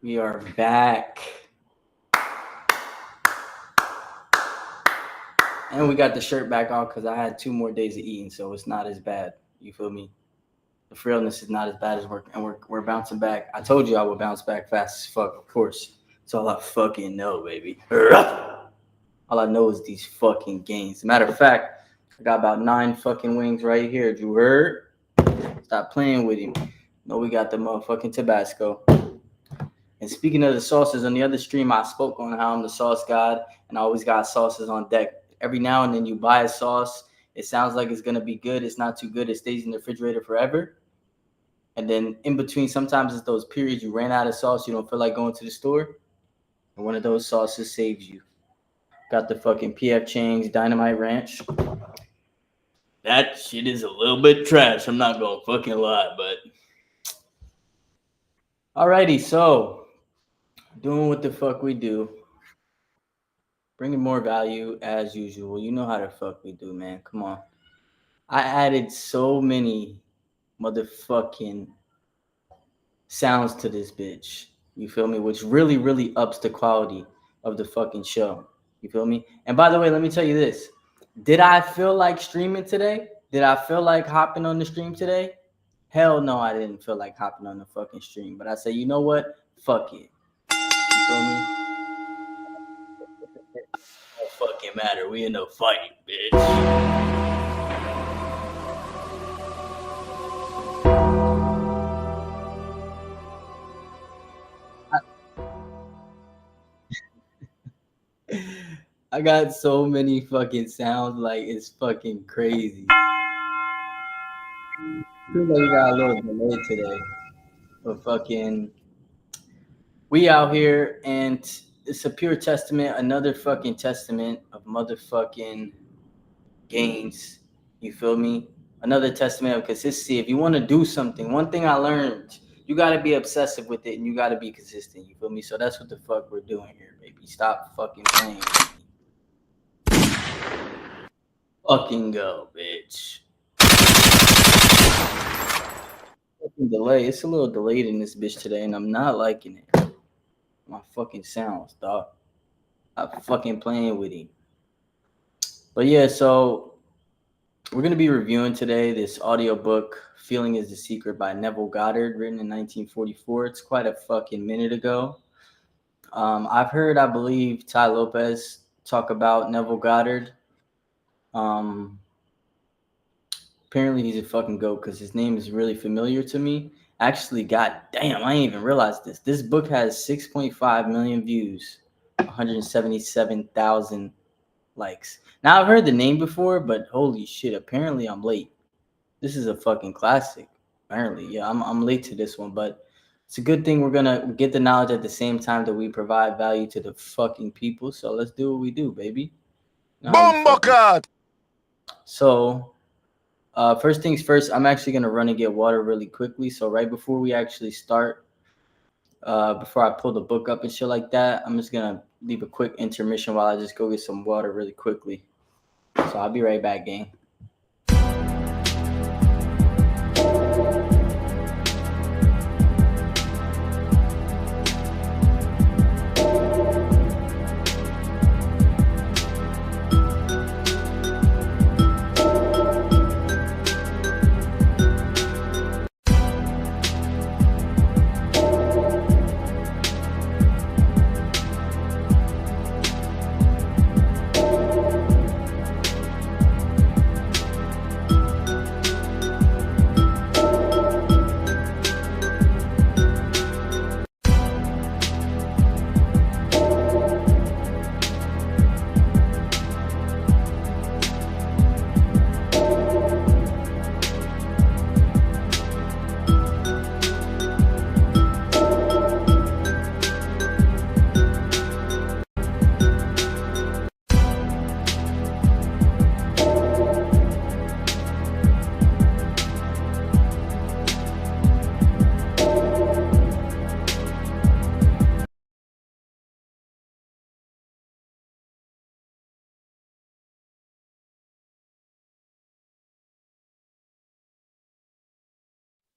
We are back. And we got the shirt back on because I had 2 more days of eating, so it's not as bad. You feel me? The frailness is not as bad as we're bouncing back. I told you I would bounce back fast as fuck, of course. It's all I fucking know, baby. All I know is these fucking gains. Matter of fact, I got about 9 fucking wings right here. You heard? Stop playing with him. No, we got the motherfucking Tabasco. And speaking of the sauces, on the other stream, I spoke on how I'm the sauce god, and I always got sauces on deck. Every now and then you buy a sauce, it sounds like it's going to be good. It's not too good. It stays in the refrigerator forever. And then in between, sometimes it's those periods you ran out of sauce, you don't feel like going to the store. And one of those sauces saves you. Got the fucking PF Chang's Dynamite Ranch. That shit is a little bit trash. I'm not going to fucking lie, but... Alrighty, so... doing what the fuck we do. Bringing more value as usual. You know how the fuck we do, man. Come on. I added so many motherfucking sounds to this bitch. You feel me? Which really, really ups the quality of the fucking show. You feel me? And by the way, let me tell you this. Did I feel like streaming today? Did I feel like hopping on the stream today? Hell no, I didn't feel like hopping on the fucking stream. But I said, you know what? Fuck it. You feel me? Don't fucking matter. We in a fight, bitch. I got so many fucking sounds, like it's fucking crazy. Feels like we got a little delay today, but fucking, we out here, and it's a pure testament, another fucking testament of motherfucking gains. You feel me? Another testament of consistency. If you want to do something, one thing I learned, you got to be obsessive with it, and you got to be consistent. You feel me? So that's what the fuck we're doing here, baby. Stop fucking playing with me. Fucking go, bitch. Fucking delay. It's a little delayed in this bitch today, and I'm not liking it. My fucking sounds, dog. I'm fucking playing with him. But yeah, so we're gonna be reviewing today this audiobook, "Feeling is the Secret" by Neville Goddard, written in 1944. It's quite a fucking minute ago. I've heard, I believe, Ty Lopez talk about Neville Goddard. Apparently he's a fucking goat because his name is really familiar to me. Actually, goddamn, I didn't even realize this. This book has 6.5 million views, 177,000 likes. Now, I've heard the name before, but holy shit, apparently I'm late. This is a fucking classic. Apparently, yeah, I'm late to this one, but it's a good thing we're gonna get the knowledge at the same time that we provide value to the fucking people. So let's do what we do, baby. Bombocat! So, first things first, I'm actually going to run and get water really quickly. So right before we actually start, before I pull the book up and shit like that, I'm just going to leave a quick intermission while I just go get some water really quickly. So I'll be right back, gang.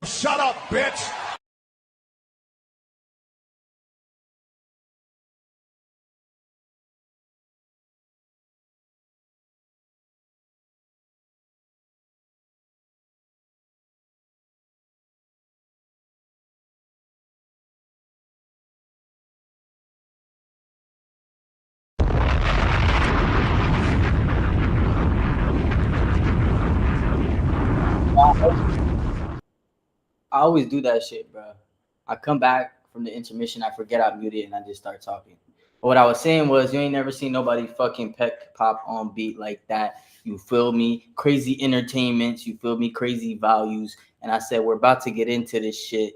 Shut up, bitch! I always do that shit, bro. I come back from the intermission, I forget I muted, and I just start talking. But what I was saying was, you ain't never seen nobody fucking peck pop on beat like that. You feel me? Crazy entertainments, you feel me? Crazy values. And I said, we're about to get into this shit.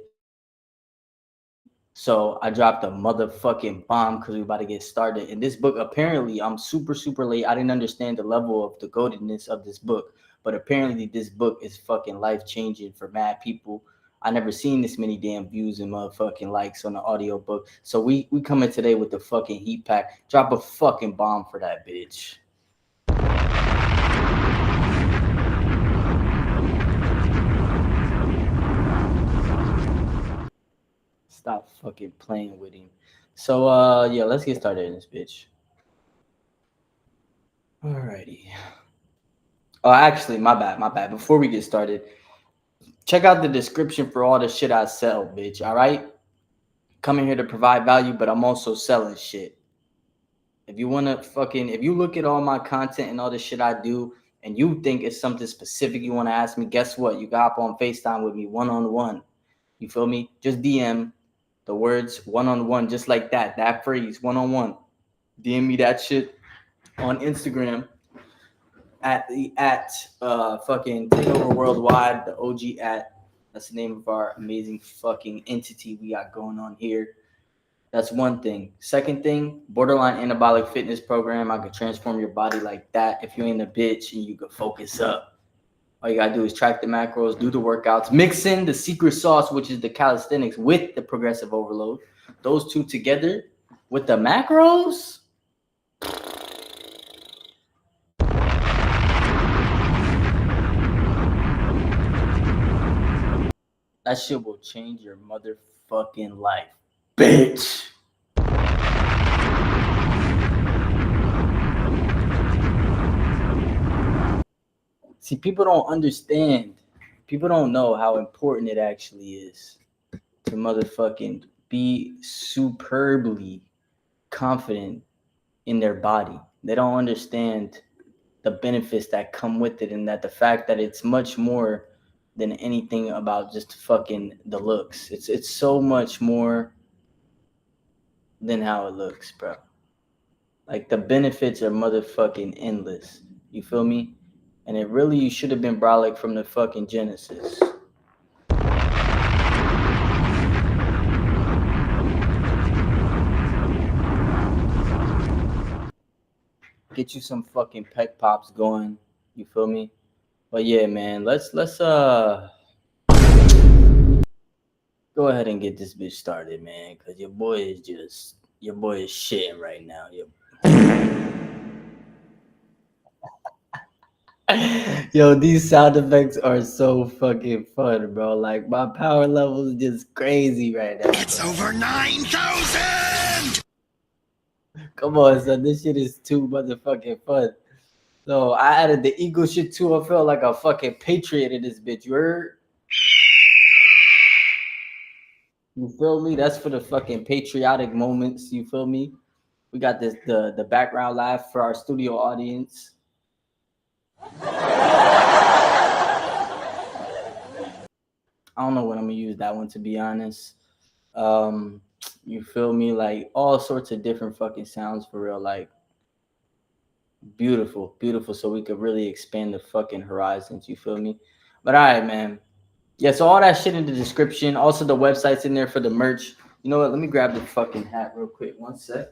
So I dropped a motherfucking bomb because we about to get started. And this book, apparently, I'm super, super late. I didn't understand the level of the goatedness of this book. But apparently this book is fucking life-changing for mad people. I never seen this many damn views and motherfucking likes on the audiobook. So we coming today with the fucking heat pack. Drop a fucking bomb for that bitch. Stop fucking playing with him. So yeah, let's get started in this bitch. Alrighty. Oh, actually, my bad. Before we get started, check out the description for all the shit I sell, bitch. All right? Coming here to provide value, but I'm also selling shit. If you look at all my content and all the shit I do, and you think it's something specific you want to ask me, guess what? You got up on FaceTime with me one-on-one. You feel me? Just DM the words one-on-one, just like that. That phrase, one-on-one. DM me that shit on Instagram at fucking takeover worldwide, the OG at. That's the name of our amazing fucking entity we got going on here. That's one thing. Second thing, borderline anabolic fitness program. I could transform your body like that. If you ain't a bitch and you could focus up. All you gotta do is track the macros, do the workouts, mix in the secret sauce, which is the calisthenics with the progressive overload. Those two together with the macros. That shit will change your motherfucking life, bitch. See, people don't understand. People don't know how important it actually is to motherfucking be superbly confident in their body. They don't understand the benefits that come with it, and that the fact that it's much more than anything about just fucking the looks. It's so much more than how it looks, bro. Like, the benefits are motherfucking endless. You feel me? And it really, you should have been brolic from the fucking Genesis. Get you some fucking pec pops going. You feel me? But yeah, man, let's go ahead and get this bitch started, man, because your boy is shitting right now. Yo, these sound effects are so fucking fun, bro. Like, my power level is just crazy right now. It's over 9,000! Come on, son. This shit is too motherfucking fun. So I added the ego shit too. I felt like a fucking patriot in this bitch. You heard? You feel me? That's for the fucking patriotic moments. You feel me? We got the background laugh for our studio audience. I don't know when I'm gonna use that one, to be honest. You feel me? Like, all sorts of different fucking sounds for real. Like, beautiful, so we could really expand the fucking horizons. You feel me? But all right, man. Yeah, so all that shit in the description. Also, the website's in there for the merch. You know what? Let me grab the fucking hat real quick. One sec.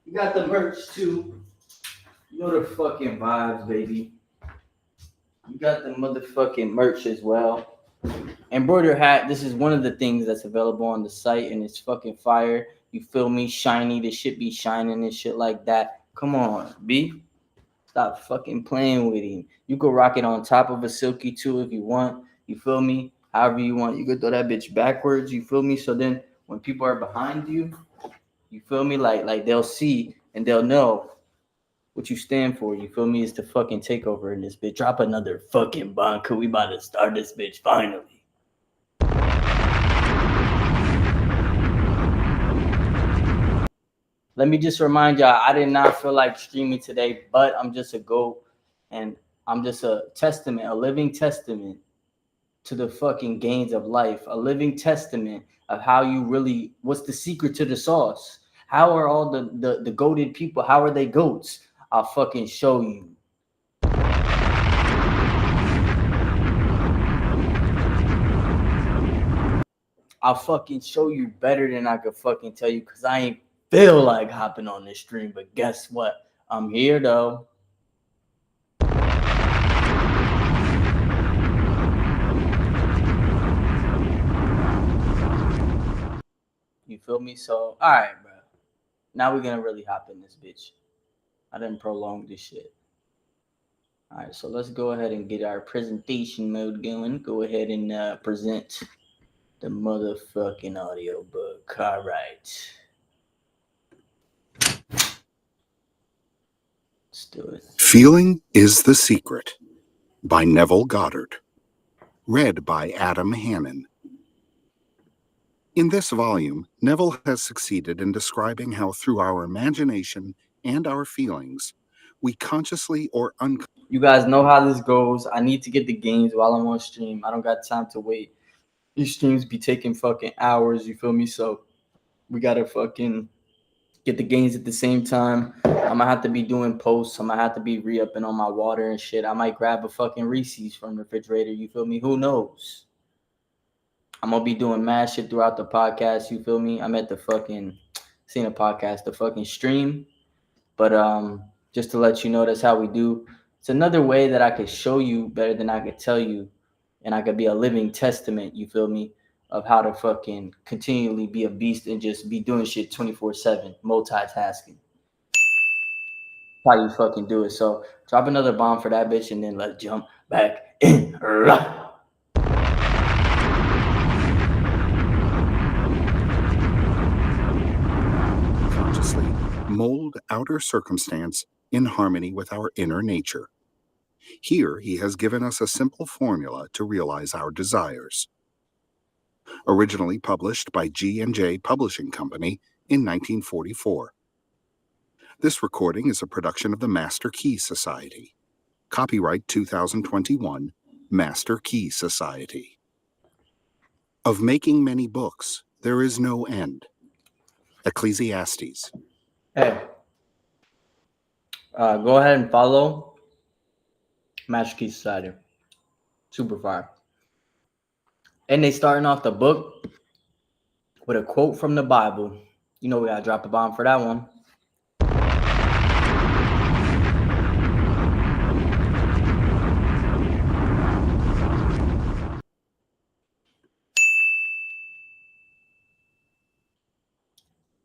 You got the merch too. You know the fucking vibes, baby. You got the motherfucking merch as well. Embroider hat. This is one of the things that's available on the site, and it's fucking fire. You feel me? Shiny. This shit be shining and shit like that. Come on, B. Stop fucking playing with him. You could rock it on top of a silky too if you want. You feel me? However you want. You could throw that bitch backwards. You feel me? So then when people are behind you, you feel me? Like they'll see and they'll know what you stand for. You feel me? It's the fucking takeover in this bitch. Drop another fucking bomb, cause we about to start this bitch finally. Let me just remind y'all, I did not feel like streaming today, but I'm just a goat, and I'm just a testament, a living testament to the fucking gains of life, a living testament of how you really, what's the secret to the sauce? How are all the goated people, how are they goats? I'll fucking show you. I'll fucking show you better than I could fucking tell you, because I ain't feel like hopping on this stream. But guess what? I'm here though. You feel me? So, all right, bro. Now we're gonna really hop in this bitch. I didn't prolong this shit. All right, so let's go ahead and get our presentation mode going. Go ahead and present the motherfucking audiobook. All right. Let's do it. Feeling is the Secret by Neville Goddard. Read by Adam Hannon. In this volume, Neville has succeeded in describing how through our imagination and our feelings, we consciously or unconsciously... You guys know how this goes. I need to get the games while I'm on stream. I don't got time to wait. These streams be taking fucking hours, you feel me? So we gotta fucking get the games at the same time. I'm gonna have to be doing posts. I'm gonna have to be re-upping on my water and shit. I might grab a fucking Reese's from the refrigerator, you feel me? Who knows? I'm gonna be doing mad shit throughout the podcast, you feel me? I'm at the fucking, seeing a podcast, the fucking stream. But just to let you know, that's how we do. It's another way that I could show you better than I could tell you. And I could be a living testament, you feel me, of how to fucking continually be a beast and just be doing shit 24/7, multitasking. How you fucking do it. So drop another bomb for that bitch and then let's jump back in. consciously mold outer circumstance in harmony with our inner nature. Here he has given us a simple formula to realize our desires. Originally published by G&J Publishing Company in 1944. This recording is a production of the Master Key Society. Copyright 2021, Master Key Society. Of making many books, there is no end. Ecclesiastes. Hey, go ahead and follow Master Key Society. Super fire. And they starting off the book with a quote from the Bible. You know we gotta drop a bomb for that one.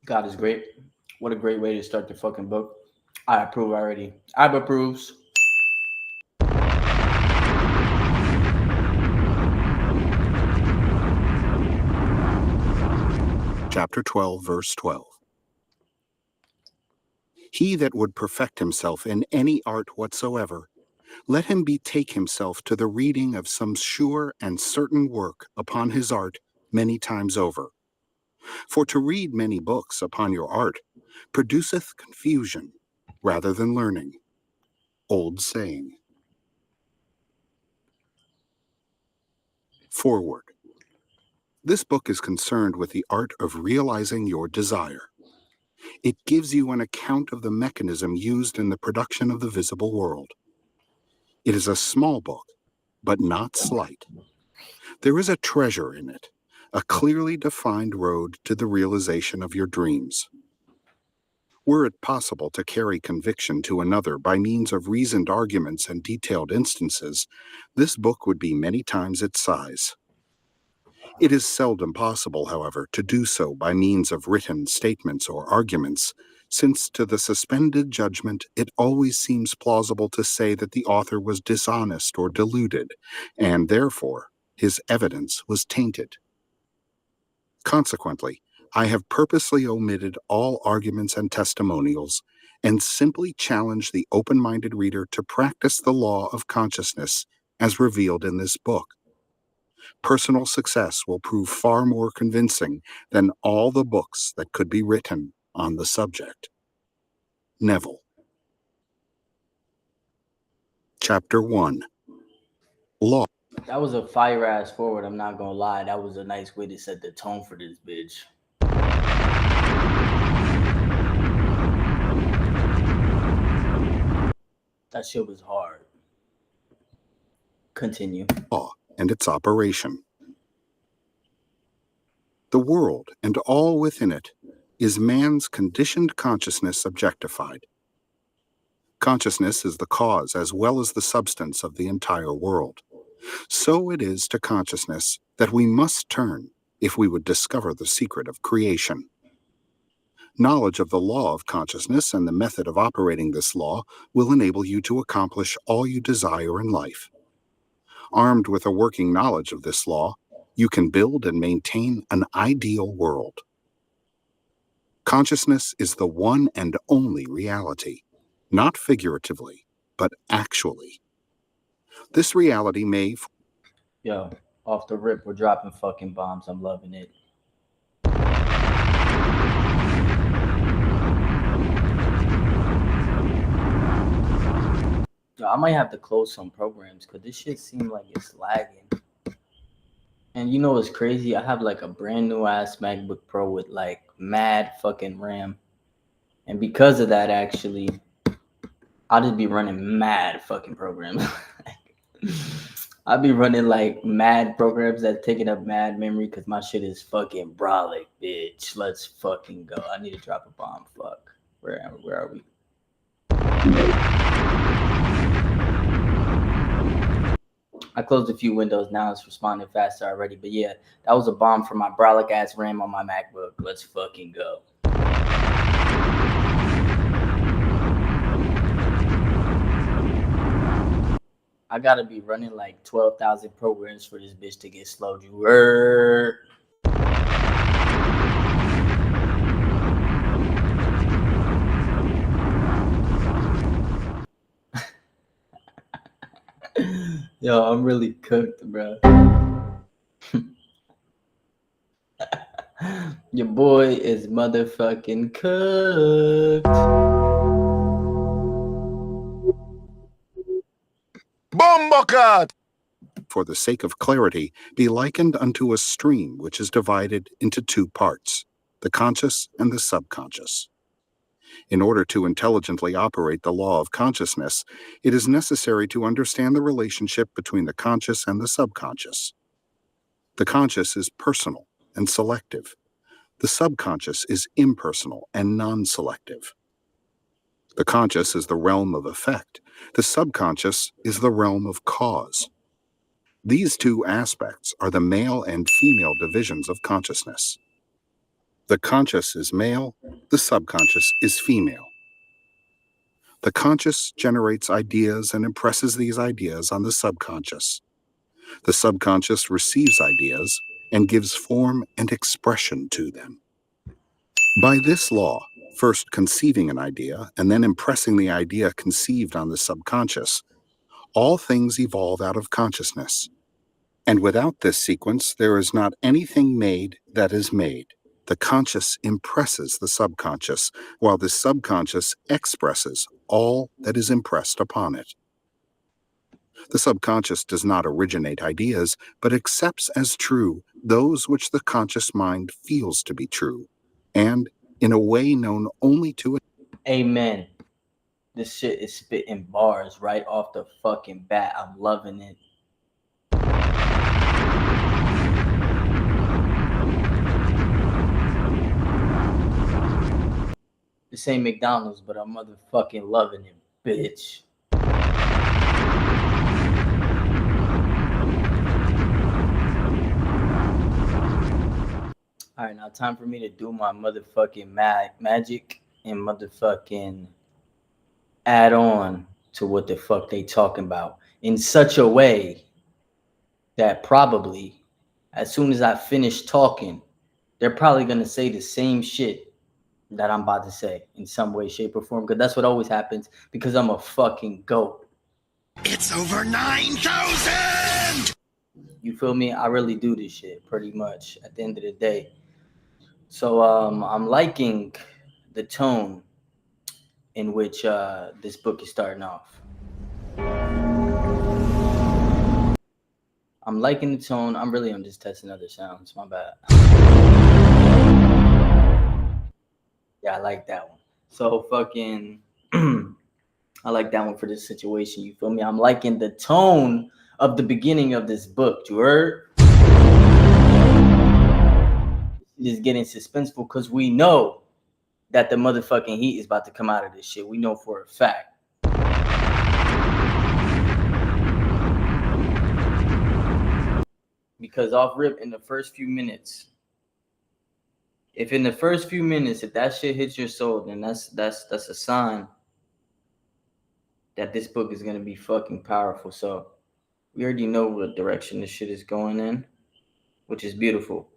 God is great. What a great way to start the fucking book. I approve already. Ab approves. Chapter 12, verse 12. He that would perfect himself in any art whatsoever, let him betake himself to the reading of some sure and certain work upon his art many times over. For to read many books upon your art produceth confusion rather than learning. Old saying. Forward. This book is concerned with the art of realizing your desire. It gives you an account of the mechanism used in the production of the visible world. It is a small book, but not slight. There is a treasure in it, a clearly defined road to the realization of your dreams. Were it possible to carry conviction to another by means of reasoned arguments and detailed instances, this book would be many times its size. It is seldom possible, however, to do so by means of written statements or arguments, since to the suspended judgment it always seems plausible to say that the author was dishonest or deluded, and therefore his evidence was tainted. Consequently, I have purposely omitted all arguments and testimonials, and simply challenge the open-minded reader to practice the law of consciousness as revealed in this book. Personal success will prove far more convincing than all the books that could be written on the subject. Neville. Chapter 1. Law. That was a fire ass forward. I'm not gonna lie. That was a nice way to set the tone for this bitch. That shit was hard. Continue. Law and its operation. The world and all within it is man's conditioned consciousness objectified. Consciousness is the cause as well as the substance of the entire world. So it is to consciousness that we must turn if we would discover the secret of creation. Knowledge of the law of consciousness and the method of operating this law will enable you to accomplish all you desire in life. Armed with a working knowledge of this law, you can build and maintain an ideal world. Consciousness is the one and only reality, not figuratively, but actually. This reality may... Yo, off the rip, we're dropping fucking bombs. I'm loving it. Yo, I might have to close some programs because this shit seems like it's lagging. And you know what's crazy? I have like a brand new ass MacBook Pro with like mad fucking RAM. And because of that, actually, I'll just be running mad fucking programs. I'll be running like mad programs that taking up mad memory because my shit is fucking brolic, bitch. Let's fucking go. I need to drop a bomb. Fuck. Where are we? I closed a few windows. Now it's responding faster already. But yeah, that was a bomb for my brolic ass RAM on my MacBook. Let's fucking go. I gotta be running like 12,000 programs for this bitch to get slowed. You heard? Yo, I'm really cooked, bro. Your boy is motherfucking cooked. Bombocat! for the sake of clarity, be likened unto a stream which is divided into two parts, the conscious and the subconscious. In order to intelligently operate the law of consciousness, it is necessary to understand the relationship between the conscious and the subconscious. The conscious is personal and selective. The subconscious is impersonal and non-selective. The conscious is the realm of effect. The subconscious is the realm of cause. These two aspects are the male and female divisions of consciousness. The conscious is male, the subconscious is female. The conscious generates ideas and impresses these ideas on the subconscious. The subconscious receives ideas and gives form and expression to them. By this law, first conceiving an idea and then impressing the idea conceived on the subconscious, all things evolve out of consciousness. And without this sequence, there is not anything made that is made. The conscious impresses the subconscious, while the subconscious expresses all that is impressed upon it. The subconscious does not originate ideas, but accepts as true those which the conscious mind feels to be true, and in a way known only to it. Amen. This shit is spitting bars right off the fucking bat. I'm loving it. This ain't McDonald's, but I'm motherfucking loving it, bitch. Alright, now time for me to do my motherfucking magic and motherfucking add on to what the fuck they talking about in such a way that probably as soon as I finish talking, they're probably going to say the same shit that I'm about to say in some way, shape, or form, because that's what always happens because I'm a fucking goat. It's over 9,000! You feel me? I really do this shit pretty much at the end of the day. So I'm liking the tone in which this book is starting off. I'm liking the tone. I'm just testing other sounds. My bad. Yeah, I like that one. So fucking I like that one for this situation. You feel me? I'm liking the tone of the beginning of this book. You heard? It is getting suspenseful because we know that the motherfucking heat is about to come out of this shit. We know for a fact. Because off rip in the first few minutes, if that shit hits your soul, then that's a sign that this book is gonna be fucking powerful. So we already know what direction this shit is going in, which is beautiful.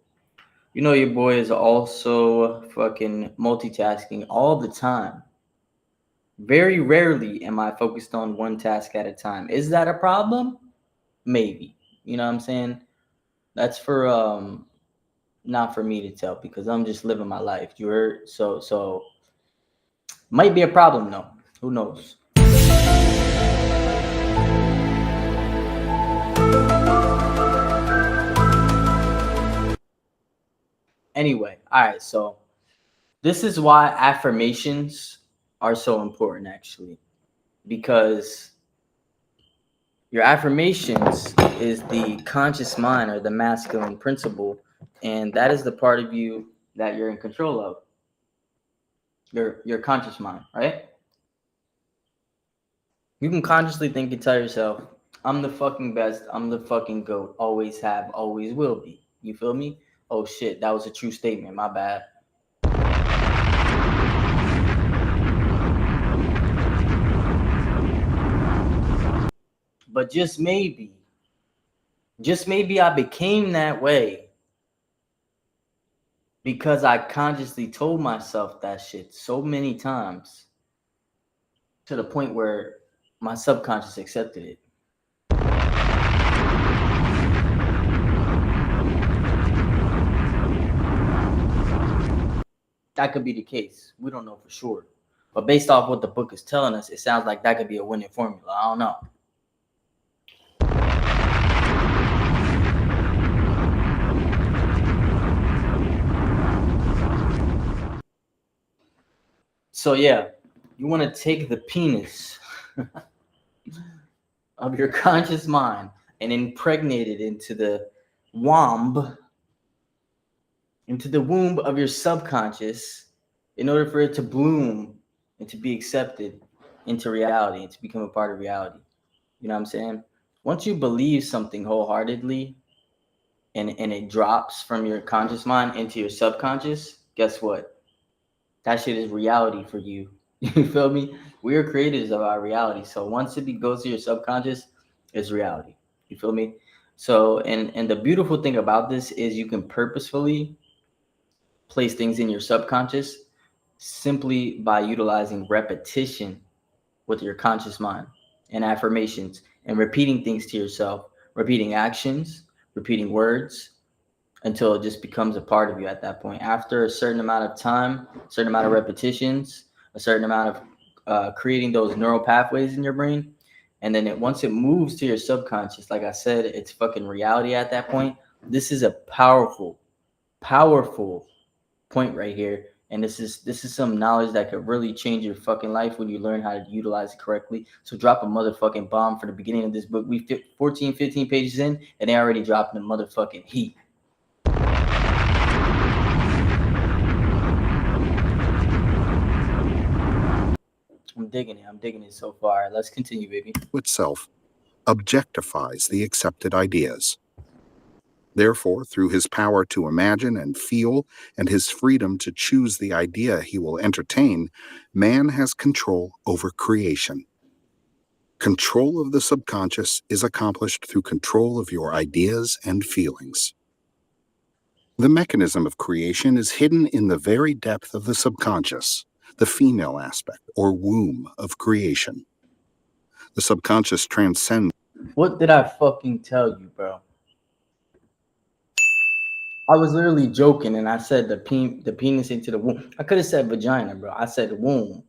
You know your boy is also fucking multitasking all the time. Very rarely am I focused on one task at a time. Is that a problem? Maybe. You know what I'm saying? That's for not for me to tell because I'm just living my life. You heard? So might be a problem though. Who knows? Anyway, all right, so this is why affirmations are so important actually. Because your affirmations is the conscious mind or the masculine principle, and that is the part of you that you're in control of. Your conscious mind, right? You can consciously think and tell yourself, I'm the fucking best, I'm the fucking GOAT, always have, always will be. You feel me? Oh shit, that was a true statement, my bad. But just maybe I became that way because I consciously told myself that shit so many times to the point where my subconscious accepted it. That could be the case. We don't know for sure. But based off what the book is telling us, it sounds like that could be a winning formula. I don't know. So yeah, you want to take the penis of your conscious mind and impregnate it into the womb of your subconscious in order for it to bloom and to be accepted into reality and to become a part of reality. You know what I'm saying? Once you believe something wholeheartedly and it drops from your conscious mind into your subconscious, guess what? That shit is reality for you. You feel me? We are creators of our reality. So once it goes to your subconscious, it's reality. You feel me? So, and the beautiful thing about this is you can purposefully place things in your subconscious simply by utilizing repetition with your conscious mind and affirmations and repeating things to yourself, repeating actions, repeating words until it just becomes a part of you at that point. After a certain amount of time, a certain amount of repetitions, a certain amount of creating those neural pathways in your brain, and then once it moves to your subconscious, like I said, it's fucking reality at that point. This is a powerful point right here. And this is some knowledge that could really change your fucking life when you learn how to utilize it correctly. So drop a motherfucking bomb for the beginning of this book. We 15 pages in, and they already dropping the motherfucking heat. I'm digging it so far. Let's continue, baby. Itself objectifies the accepted ideas. Therefore, through his power to imagine and feel and his freedom to choose the idea he will entertain, man has control over creation. Control of the subconscious is accomplished through control of your ideas and feelings. The mechanism of creation is hidden in the very depth of the subconscious, the female aspect or womb of creation. The subconscious transcends. What did I fucking tell you, bro? I was literally joking and I said the penis into the womb. I could have said vagina, bro. I said womb.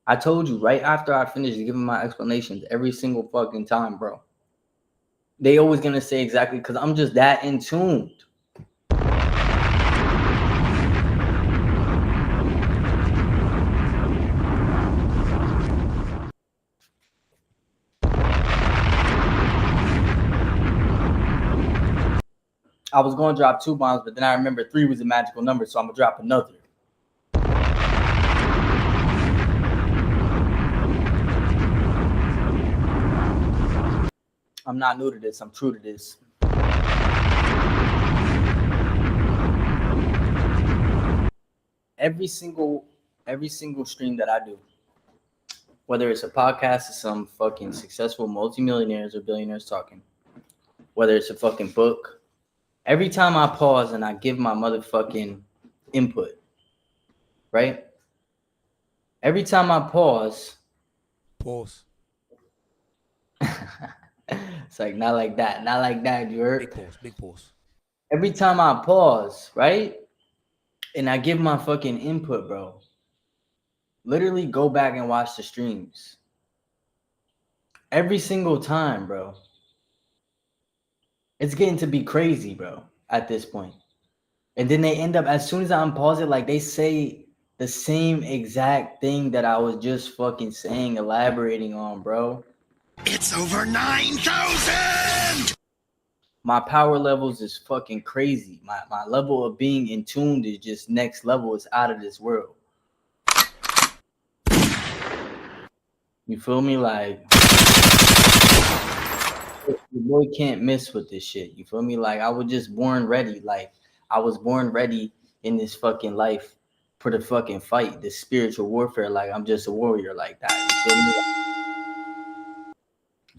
I told you right after I finished giving my explanations every single fucking time, bro. They always gonna say exactly because I'm just that in tuned. I was going to drop 2 bombs, but then I remember 3 was a magical number, so I'm going to drop another. I'm not new to this. I'm true to this. Every single stream that I do, whether it's a podcast or some fucking successful multimillionaires or billionaires talking, whether it's a fucking book, every time I pause and I give my motherfucking input, right? Every time I pause. It's like, not like that. Not like that, you heard? Big pause. Every time I pause, right? And I give my fucking input, bro. Literally go back and watch the streams. Every single time, bro. It's getting to be crazy, bro, at this point. And then they end up, as soon as I unpause it, like they say the same exact thing that I was just fucking saying, elaborating on, bro. It's over 9,000! My power levels is fucking crazy. My level of being in tuned is just next level. It's out of this world. You feel me? Like, your boy can't miss with this shit. You feel me? Like, I was just born ready. Like, I was born ready in this fucking life for the fucking fight, the spiritual warfare. Like, I'm just a warrior like that. You feel me?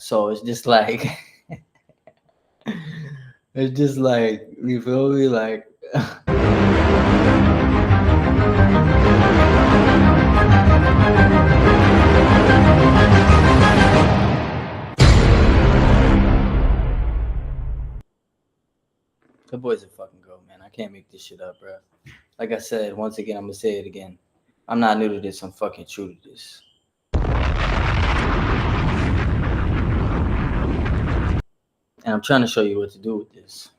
So it's just like, it's just like, you feel me? Like, the boy's a fucking goat, man. I can't make this shit up, bro. Like I said, once again, I'm gonna say it again. I'm not new to this. I'm fucking true to this. And I'm trying to show you what to do with this.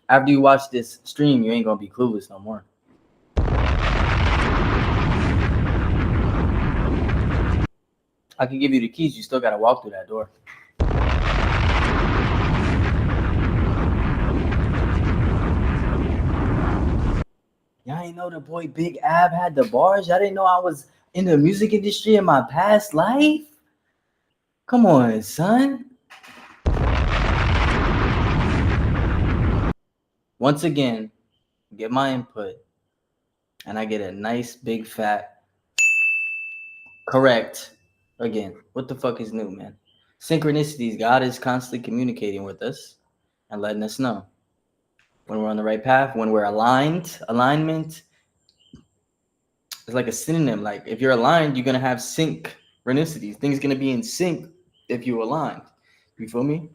After you watch this stream, you ain't gonna be clueless no more. I can give you the keys. You still gotta walk through that door. Y'all ain't know the boy Big Ab had the bars? Y'all didn't know I was in the music industry in my past life? Come on, son. Once again, get my input, and I get a nice, big, fat, correct. Again, what the fuck is new, man? Synchronicities. God is constantly communicating with us and letting us know when we're on the right path, when we're aligned. Alignment is like a synonym. Like, if you're aligned, you're going to have synchronicities. Things going to be in sync if you're aligned. You feel me?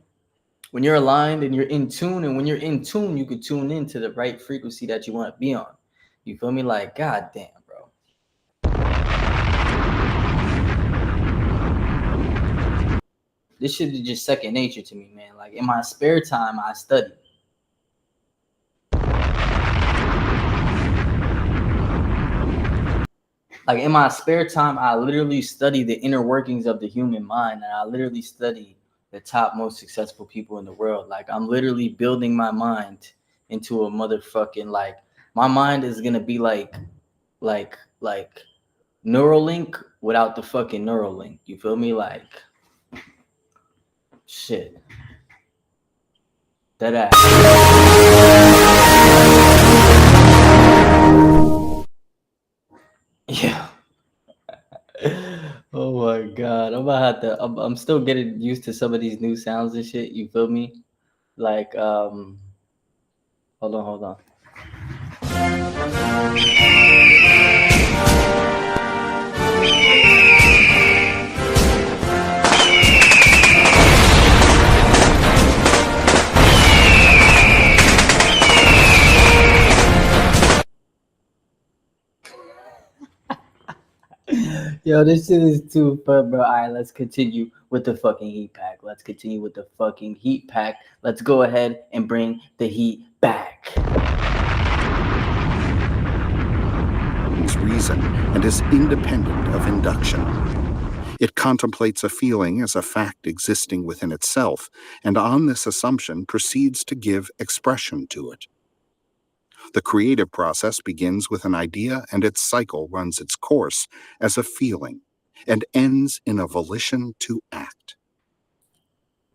When you're aligned and you're in tune, and when you're in tune, you could tune into the right frequency that you want to be on. You feel me? Like, goddamn, bro. This shit is just second nature to me, man. Like, in my spare time, I study. Like, in my spare time, I literally study the inner workings of the human mind, and I literally study the top most successful people in the world. Like, I'm literally building my mind into a motherfucking, like, my mind is gonna be like Neuralink without the fucking Neuralink. You feel me? Like, shit. That ass. Yeah. Oh my god. I'm still getting used to some of these new sounds and shit. You feel me? Like, hold on. Yo, this shit is too fun, bro. All right, let's continue with the fucking heat pack. Let's continue with the fucking heat pack. Let's go ahead and bring the heat back. It's reason and is independent of induction. It contemplates a feeling as a fact existing within itself, and on this assumption proceeds to give expression to it. The creative process begins with an idea, and its cycle runs its course as a feeling and ends in a volition to act.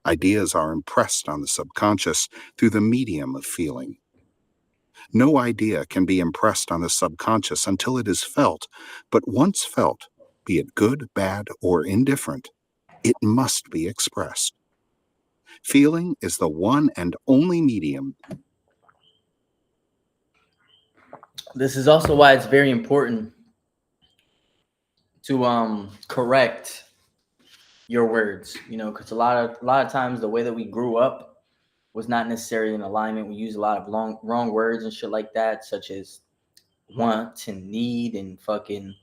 Ideas are impressed on the subconscious through the medium of feeling. No idea can be impressed on the subconscious until it is felt, but once felt, be it good, bad, or indifferent, it must be expressed. Feeling is the one and only medium. This is also why it's very important to correct your words, because a lot of times the way that we grew up was not necessarily in alignment. We use a lot of wrong words and shit like that, such as want and need and fucking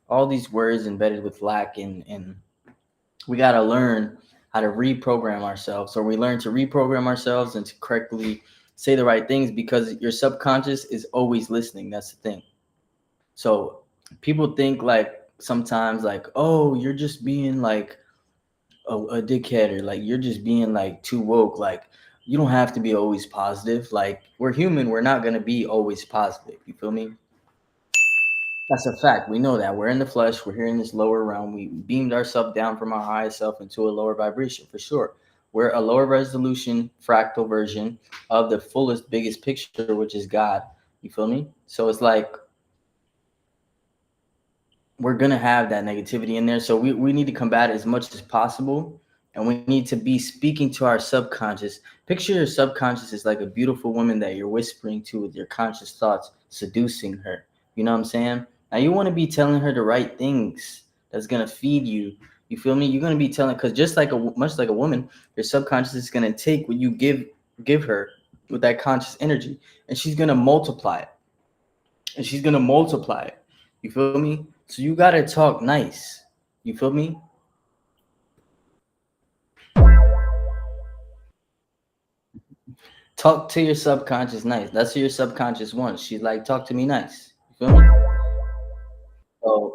all these words embedded with lack, and we got to learn how to reprogram ourselves, or we learn to reprogram ourselves and to correctly say the right things, because your subconscious is always listening. That's the thing. So people think like sometimes like, oh, you're just being like a dickhead, or like you're just being like too woke. Like you don't have to be always positive. Like we're human. We're not going to be always positive. You feel me? That's a fact. We know that. We're in the flesh. We're here in this lower realm. We beamed ourselves down from our highest self into a lower vibration, for sure. We're a lower resolution fractal version of the fullest, biggest picture, which is God. You feel me? So it's like we're going to have that negativity in there. So we need to combat it as much as possible. And we need to be speaking to our subconscious. Picture your subconscious as like a beautiful woman that you're whispering to with your conscious thoughts, seducing her. You know what I'm saying? Now you want to be telling her the right things that's going to feed you. You feel me? You're going to be telling, because just like much like a woman, your subconscious is going to take what you give her with that conscious energy, and she's going to multiply it. And she's going to multiply it. You feel me? So you got to talk nice. You feel me? Talk to your subconscious nice. That's what your subconscious wants. She's like, talk to me nice. You feel me?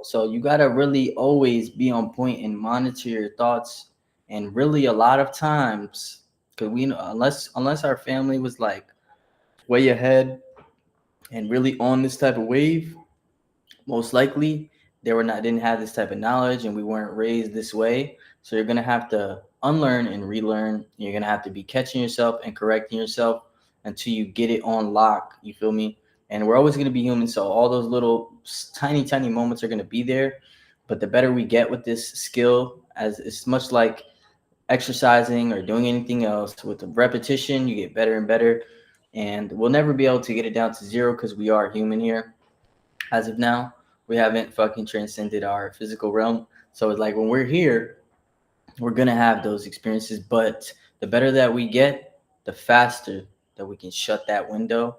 So you gotta really always be on point and monitor your thoughts. And really, a lot of times, because we know, unless our family was like way ahead and really on this type of wave, most likely didn't have this type of knowledge, and we weren't raised this way. So you're gonna have to unlearn and relearn. You're gonna have to be catching yourself and correcting yourself until you get it on lock. You feel me? And we're always gonna be human, so all those little tiny moments are gonna be there. But the better we get with this skill, as it's much like exercising or doing anything else, with the repetition, you get better and better. And we'll never be able to get it down to zero because we are human here. As of now, we haven't fucking transcended our physical realm. So it's like when we're here, we're going to have those experiences. But the better that we get, the faster that we can shut that window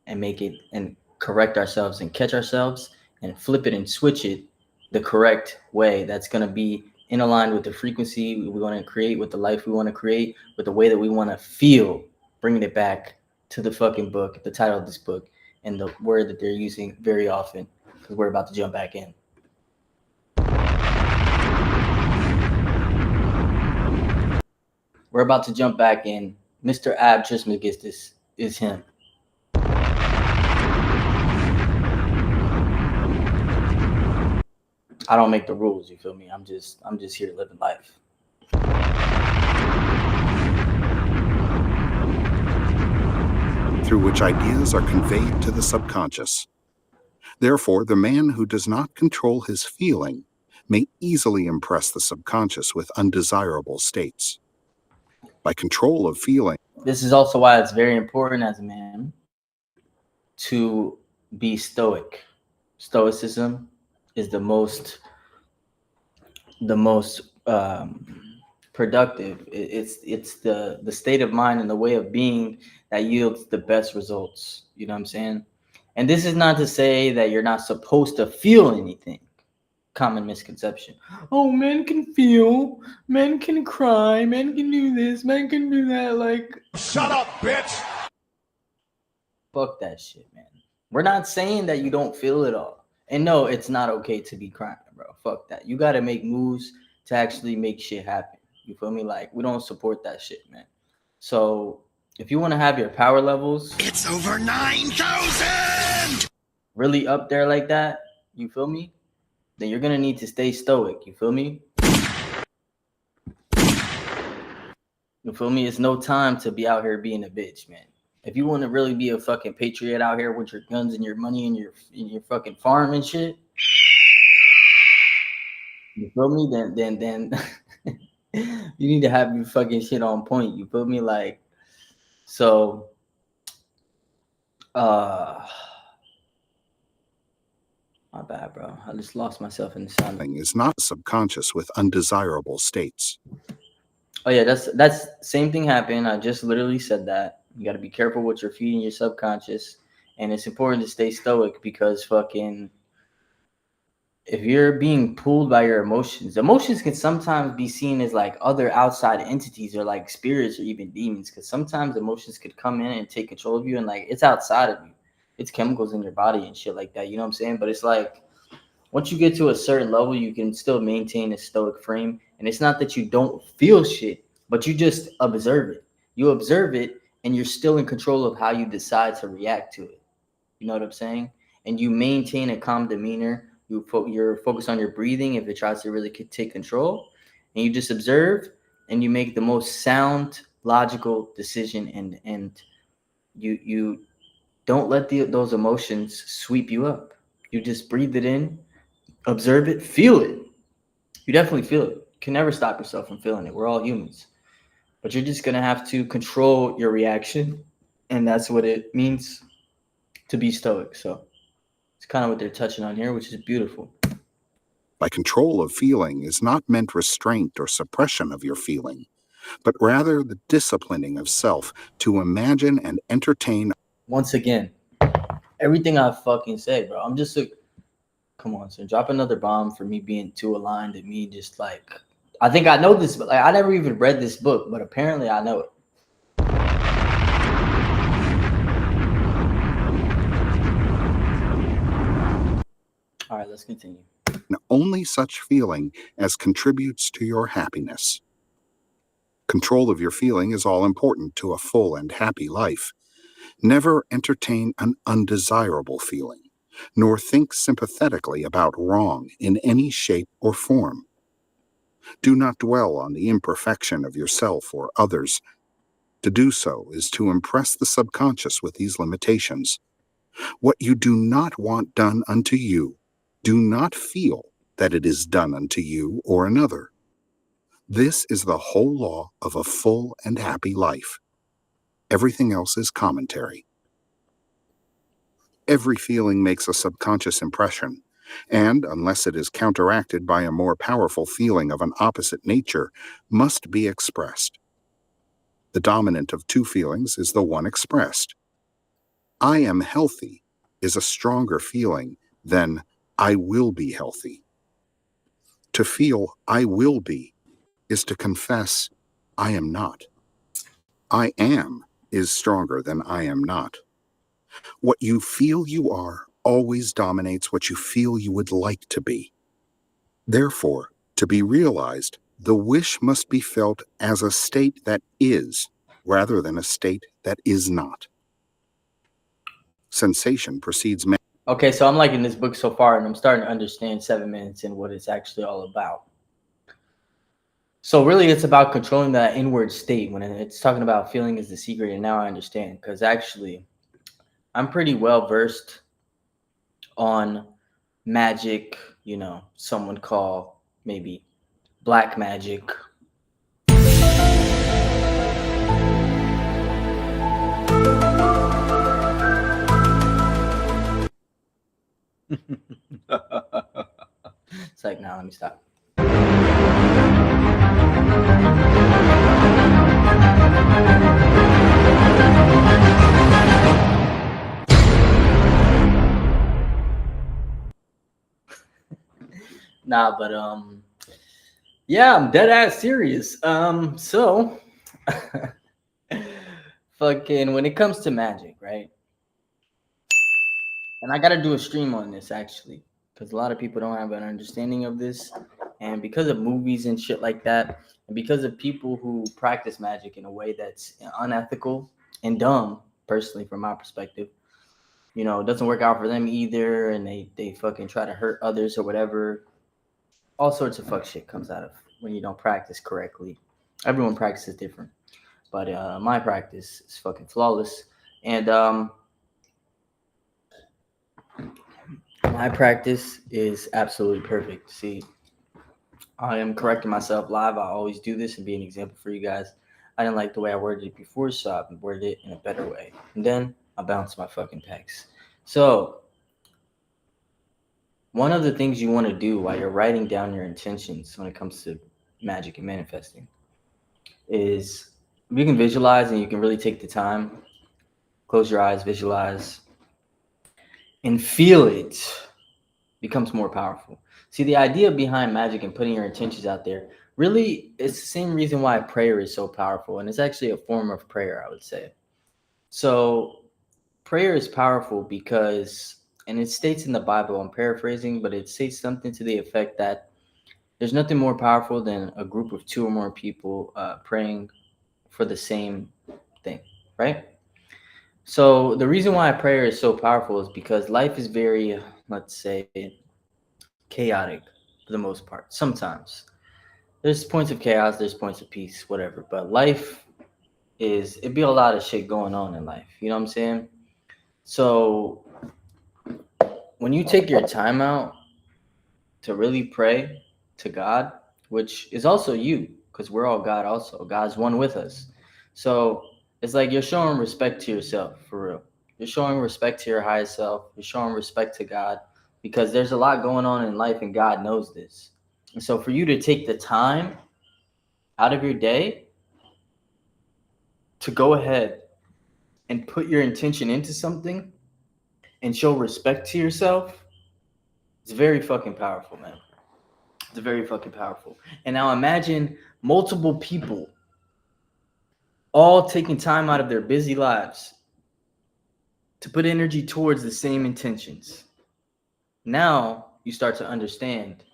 and make it and correct ourselves and catch ourselves and flip it and switch it the correct way. That's going to be in line with the frequency we want to create, with the life we want to create, with the way that we want to feel, bringing it back to the fucking book, the title of this book, and the word that they're using very often, because we're about to jump back in. We're about to jump back in. Mr. Trismegistus is him. I don't make the rules, you feel me? I'm just here living life. Through which ideas are conveyed to the subconscious. Therefore, the man who does not control his feeling may easily impress the subconscious with undesirable states. By control of feeling. This is also why it's very important as a man to be stoic. Stoicism is the most productive. It's the state of mind and the way of being that yields the best results. You know what I'm saying? And this is not to say that you're not supposed to feel anything. common misconception. Oh, men can feel, men can cry, men can do this, men can do that. Like, Shut up, bitch! fuck that shit, man. We're not saying that you don't feel it all. And no, it's not okay to be crying, bro. Fuck that. You got to make moves to actually make shit happen. You feel me? Like, we don't support that shit, man. So if you want to have your power levels, It's over 9,000! really up there like that, you feel me? Then you're going to need to stay stoic. You feel me? You feel me? It's no time to be out here being a bitch, man. If you want to really be a fucking patriot out here with your guns and your money and your fucking farm and shit, you feel me? Then you need to have your fucking shit on point. You feel me? Like, so, my bad, bro. I just lost myself in the sound. Is not subconscious with undesirable states. Oh yeah, that's same thing happened. I just literally said that. You got to be careful what you're feeding your subconscious, and it's important to stay stoic because fucking if you're being pulled by your emotions can sometimes be seen as like other outside entities or like spirits or even demons, because sometimes emotions could come in and take control of you, and like it's outside of you. It's chemicals in your body and shit like that. You know what I'm saying? But it's like once you get to a certain level, you can still maintain a stoic frame, and it's not that you don't feel shit, but you just observe it. You observe it, and you're still in control of how you decide to react to it. You know what I'm saying? And you maintain a calm demeanor. You're focused on your breathing if it tries to really take control. And you just observe, and you make the most sound, logical decision. And you don't let those emotions sweep you up. You just breathe it in, observe it, feel it. You definitely feel it. You can never stop yourself from feeling it. We're all humans. But you're just going to have to control your reaction. And that's what it means to be stoic. So it's kind of what they're touching on here, which is beautiful. By control of feeling is not meant restraint or suppression of your feeling, but rather the disciplining of self to imagine and entertain. Once again, everything I fucking say, bro. I'm just like, come on, son. Drop another bomb for me being too aligned and me just like, I think I know this, but like I never even read this book, but apparently I know it. All right, let's continue. Only such feeling as contributes to your happiness. Control of your feeling is all important to a full and happy life. Never entertain an undesirable feeling, nor think sympathetically about wrong in any shape or form. Do not dwell on the imperfection of yourself or others. To do so is to impress the subconscious with these limitations. What you do not want done unto you, do not feel that it is done unto you or another. This is the whole law of a full and happy life. Everything else is commentary. Every feeling makes a subconscious impression, and, unless it is counteracted by a more powerful feeling of an opposite nature, must be expressed. The dominant of two feelings is the one expressed. I am healthy is a stronger feeling than I will be healthy. To feel I will be is to confess I am not. I am is stronger than I am not. What you feel you are always dominates what you feel you would like to be. Therefore, to be realized, the wish must be felt as a state that is, rather than a state that is not. Sensation precedes man. Okay, so I'm liking this book so far, and I'm starting to understand 7 minutes and what it's actually all about. So really, it's about controlling that inward state. When it's talking about feeling is the secret, and now I understand, because actually, I'm pretty well versed on magic, you know, some would call maybe black magic. It's like, nah, let me stop. Nah, but yeah, I'm dead ass serious. So fucking when it comes to magic, right? And I gotta do a stream on this actually, because a lot of people don't have an understanding of this, and because of movies and shit like that, and because of people who practice magic in a way that's unethical and dumb, personally from my perspective, you know, it doesn't work out for them either, and they fucking try to hurt others or whatever. All sorts of fuck shit comes out of when you don't practice correctly. Everyone practices different, but my practice is fucking flawless, and my practice is absolutely perfect. See, I am correcting myself live. I always do this and be an example for you guys. I didn't like the way I worded it before, so I worded it in a better way. And then I bounce my fucking pecs. So, one of the things you want to do while you're writing down your intentions when it comes to magic and manifesting is you can visualize and you can really take the time, close your eyes, visualize, and feel it becomes more powerful. See, the idea behind magic and putting your intentions out there really it's the same reason why prayer is so powerful. And it's actually a form of prayer, I would say. So prayer is powerful because, and it states in the Bible, I'm paraphrasing, but it states something to the effect that there's nothing more powerful than a group of two or more people praying for the same thing, right? So the reason why prayer is so powerful is because life is very, let's say, chaotic for the most part. Sometimes there's points of chaos, there's points of peace, whatever. But life it'd be a lot of shit going on in life. You know what I'm saying? So when you take your time out to really pray to God, which is also you, because we're all God also. God's one with us. So it's like you're showing respect to yourself, for real. You're showing respect to your highest self. You're showing respect to God because there's a lot going on in life and God knows this. And so for you to take the time out of your day to go ahead and put your intention into something and show respect to yourself, it's very fucking powerful, man. It's very fucking powerful. And now imagine multiple people all taking time out of their busy lives to put energy towards the same intentions. Now you start to understand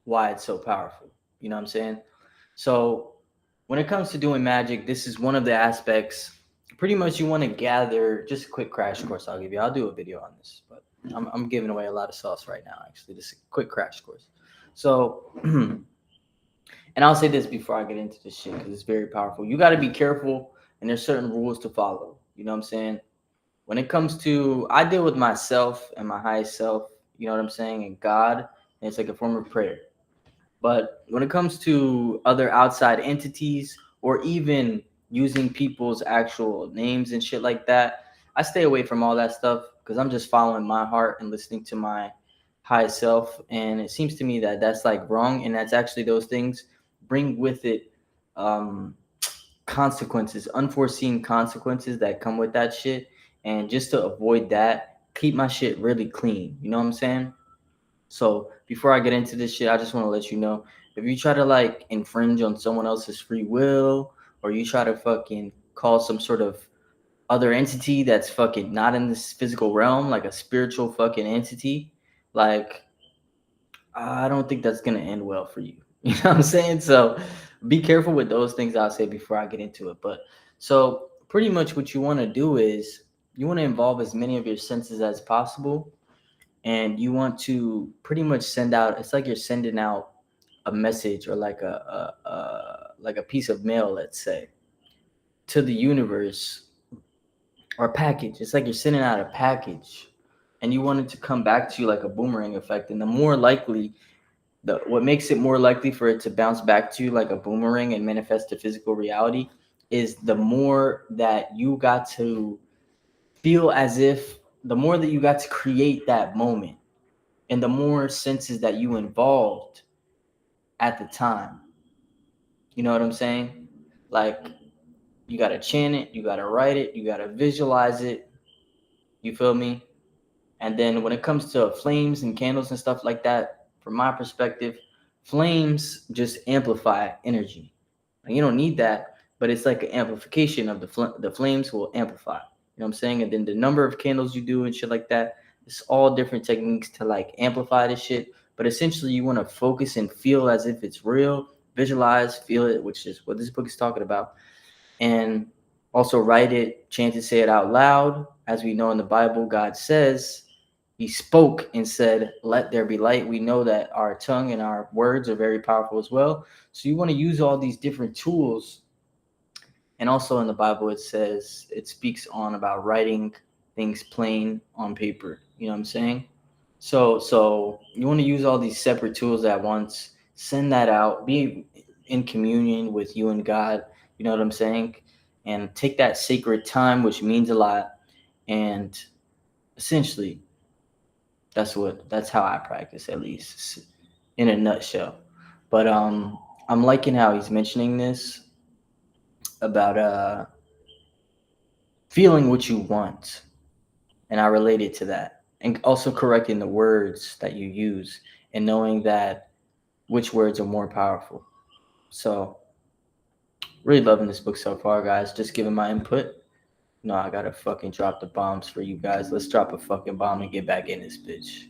why it's so powerful. You know what I'm saying? So when it comes to doing magic, this is one of the aspects. Pretty much you want to gather, just a quick crash course I'll give you. I'll do a video on this, but I'm giving away a lot of sauce right now, actually. This is a quick crash course. So, and I'll say this before I get into this shit because it's very powerful. You got to be careful, and there's certain rules to follow. You know what I'm saying? When it comes to, I deal with myself and my highest self, you know what I'm saying, and God, and it's like a form of prayer. But when it comes to other outside entities or even using people's actual names and shit like that, I stay away from all that stuff because I'm just following my heart and listening to my highest self. And it seems to me that that's like wrong. And that's actually those things bring with it consequences, unforeseen consequences that come with that shit. And just to avoid that, keep my shit really clean. You know what I'm saying? So before I get into this shit, I just want to let you know, if you try to like infringe on someone else's free will, or you try to fucking call some sort of other entity that's fucking not in this physical realm, like a spiritual fucking entity, like I don't think that's gonna end well for you. You know what I'm saying? So be careful with those things I'll say before I get into it. But so pretty much what you want to do is you want to involve as many of your senses as possible. And you want to pretty much send out, it's like you're sending out a message or like a piece of mail, let's say, to the universe, or a package. It's like you're sending out a package and you want it to come back to you like a boomerang effect. And the more likely, what makes it more likely for it to bounce back to you like a boomerang and manifest to physical reality is the more that you got to feel as if, the more that you got to create that moment and the more senses that you involved at the time. You know what I'm saying? Like, you got to chant it, you got to write it, you got to visualize it. You feel me? And then when it comes to flames and candles and stuff like that, from my perspective, Flames just amplify energy. And you don't need that, but it's like an amplification of the flames will amplify. You know what I'm saying? And then the number of candles you do and shit like that, it's all different techniques to like amplify this shit. But essentially, you want to focus and feel as if it's real, visualize, feel it, which is what this book is talking about. And also write it, chant it, say it out loud. As we know in the Bible, God says, he spoke and said, let there be light. We know that our tongue and our words are very powerful as well. So you want to use all these different tools. And also in the Bible, it says, it speaks on about writing things plain on paper. You know what I'm saying? So you want to use all these separate tools at once, send that out, be in communion with you and God. You know what I'm saying? And take that sacred time, which means a lot. And essentially, that's how I practice, at least in a nutshell. But I'm liking how he's mentioning this about feeling what you want, and I related to that, and also correcting the words that you use and knowing that which words are more powerful. So really loving this book so far, guys. Just giving my input. No, I gotta fucking drop the bombs for you guys. Let's drop a fucking bomb and get back in this bitch.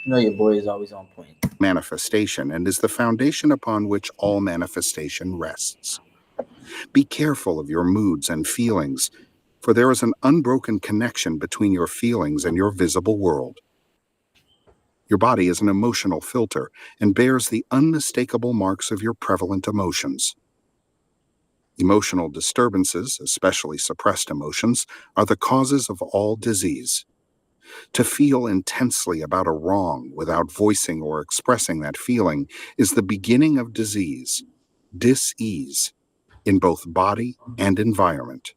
You know your boy is always on point. Manifestation, and is the foundation upon which all manifestation rests. Be careful of your moods and feelings, for there is an unbroken connection between your feelings and your visible world. Your body is an emotional filter and bears the unmistakable marks of your prevalent emotions. Emotional disturbances, especially suppressed emotions, are the causes of all disease. To feel intensely about a wrong without voicing or expressing that feeling is the beginning of disease, dis-ease, in both body and environment.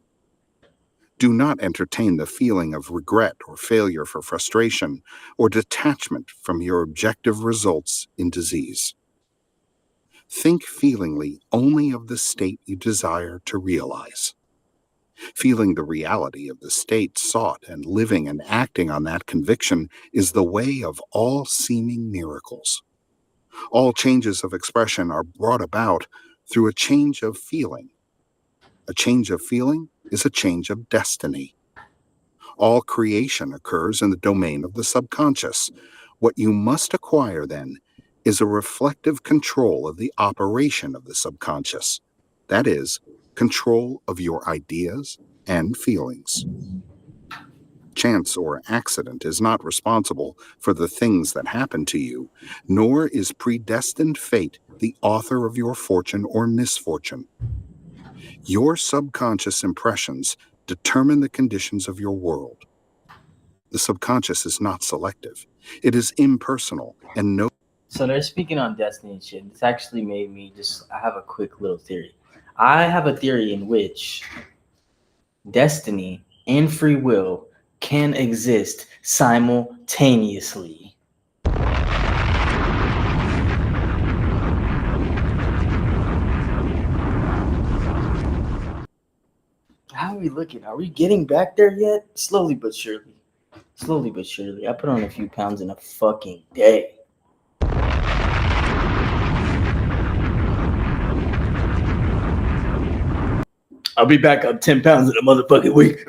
Do not entertain the feeling of regret or failure for frustration or detachment from your objective results in disease. Think feelingly only of the state you desire to realize. Feeling the reality of the state sought and living and acting on that conviction is the way of all seeming miracles. All changes of expression are brought about through a change of feeling. A change of feeling is a change of destiny. All creation occurs in the domain of the subconscious. What you must acquire, then, is a reflective control of the operation of the subconscious. That is, control of your ideas and feelings. Chance or accident is not responsible for the things that happen to you, nor is predestined fate the author of your fortune or misfortune. Your subconscious impressions determine the conditions of your world. The subconscious is not selective. It is impersonal and no. So they're speaking on destiny and shit. This actually made me I have a quick little theory. I have a theory in which destiny and free will can exist simultaneously. How are we looking? Are we getting back there yet? Slowly but surely. Slowly but surely. I put on a few pounds in a fucking day. I'll be back up 10 pounds in a motherfucking week.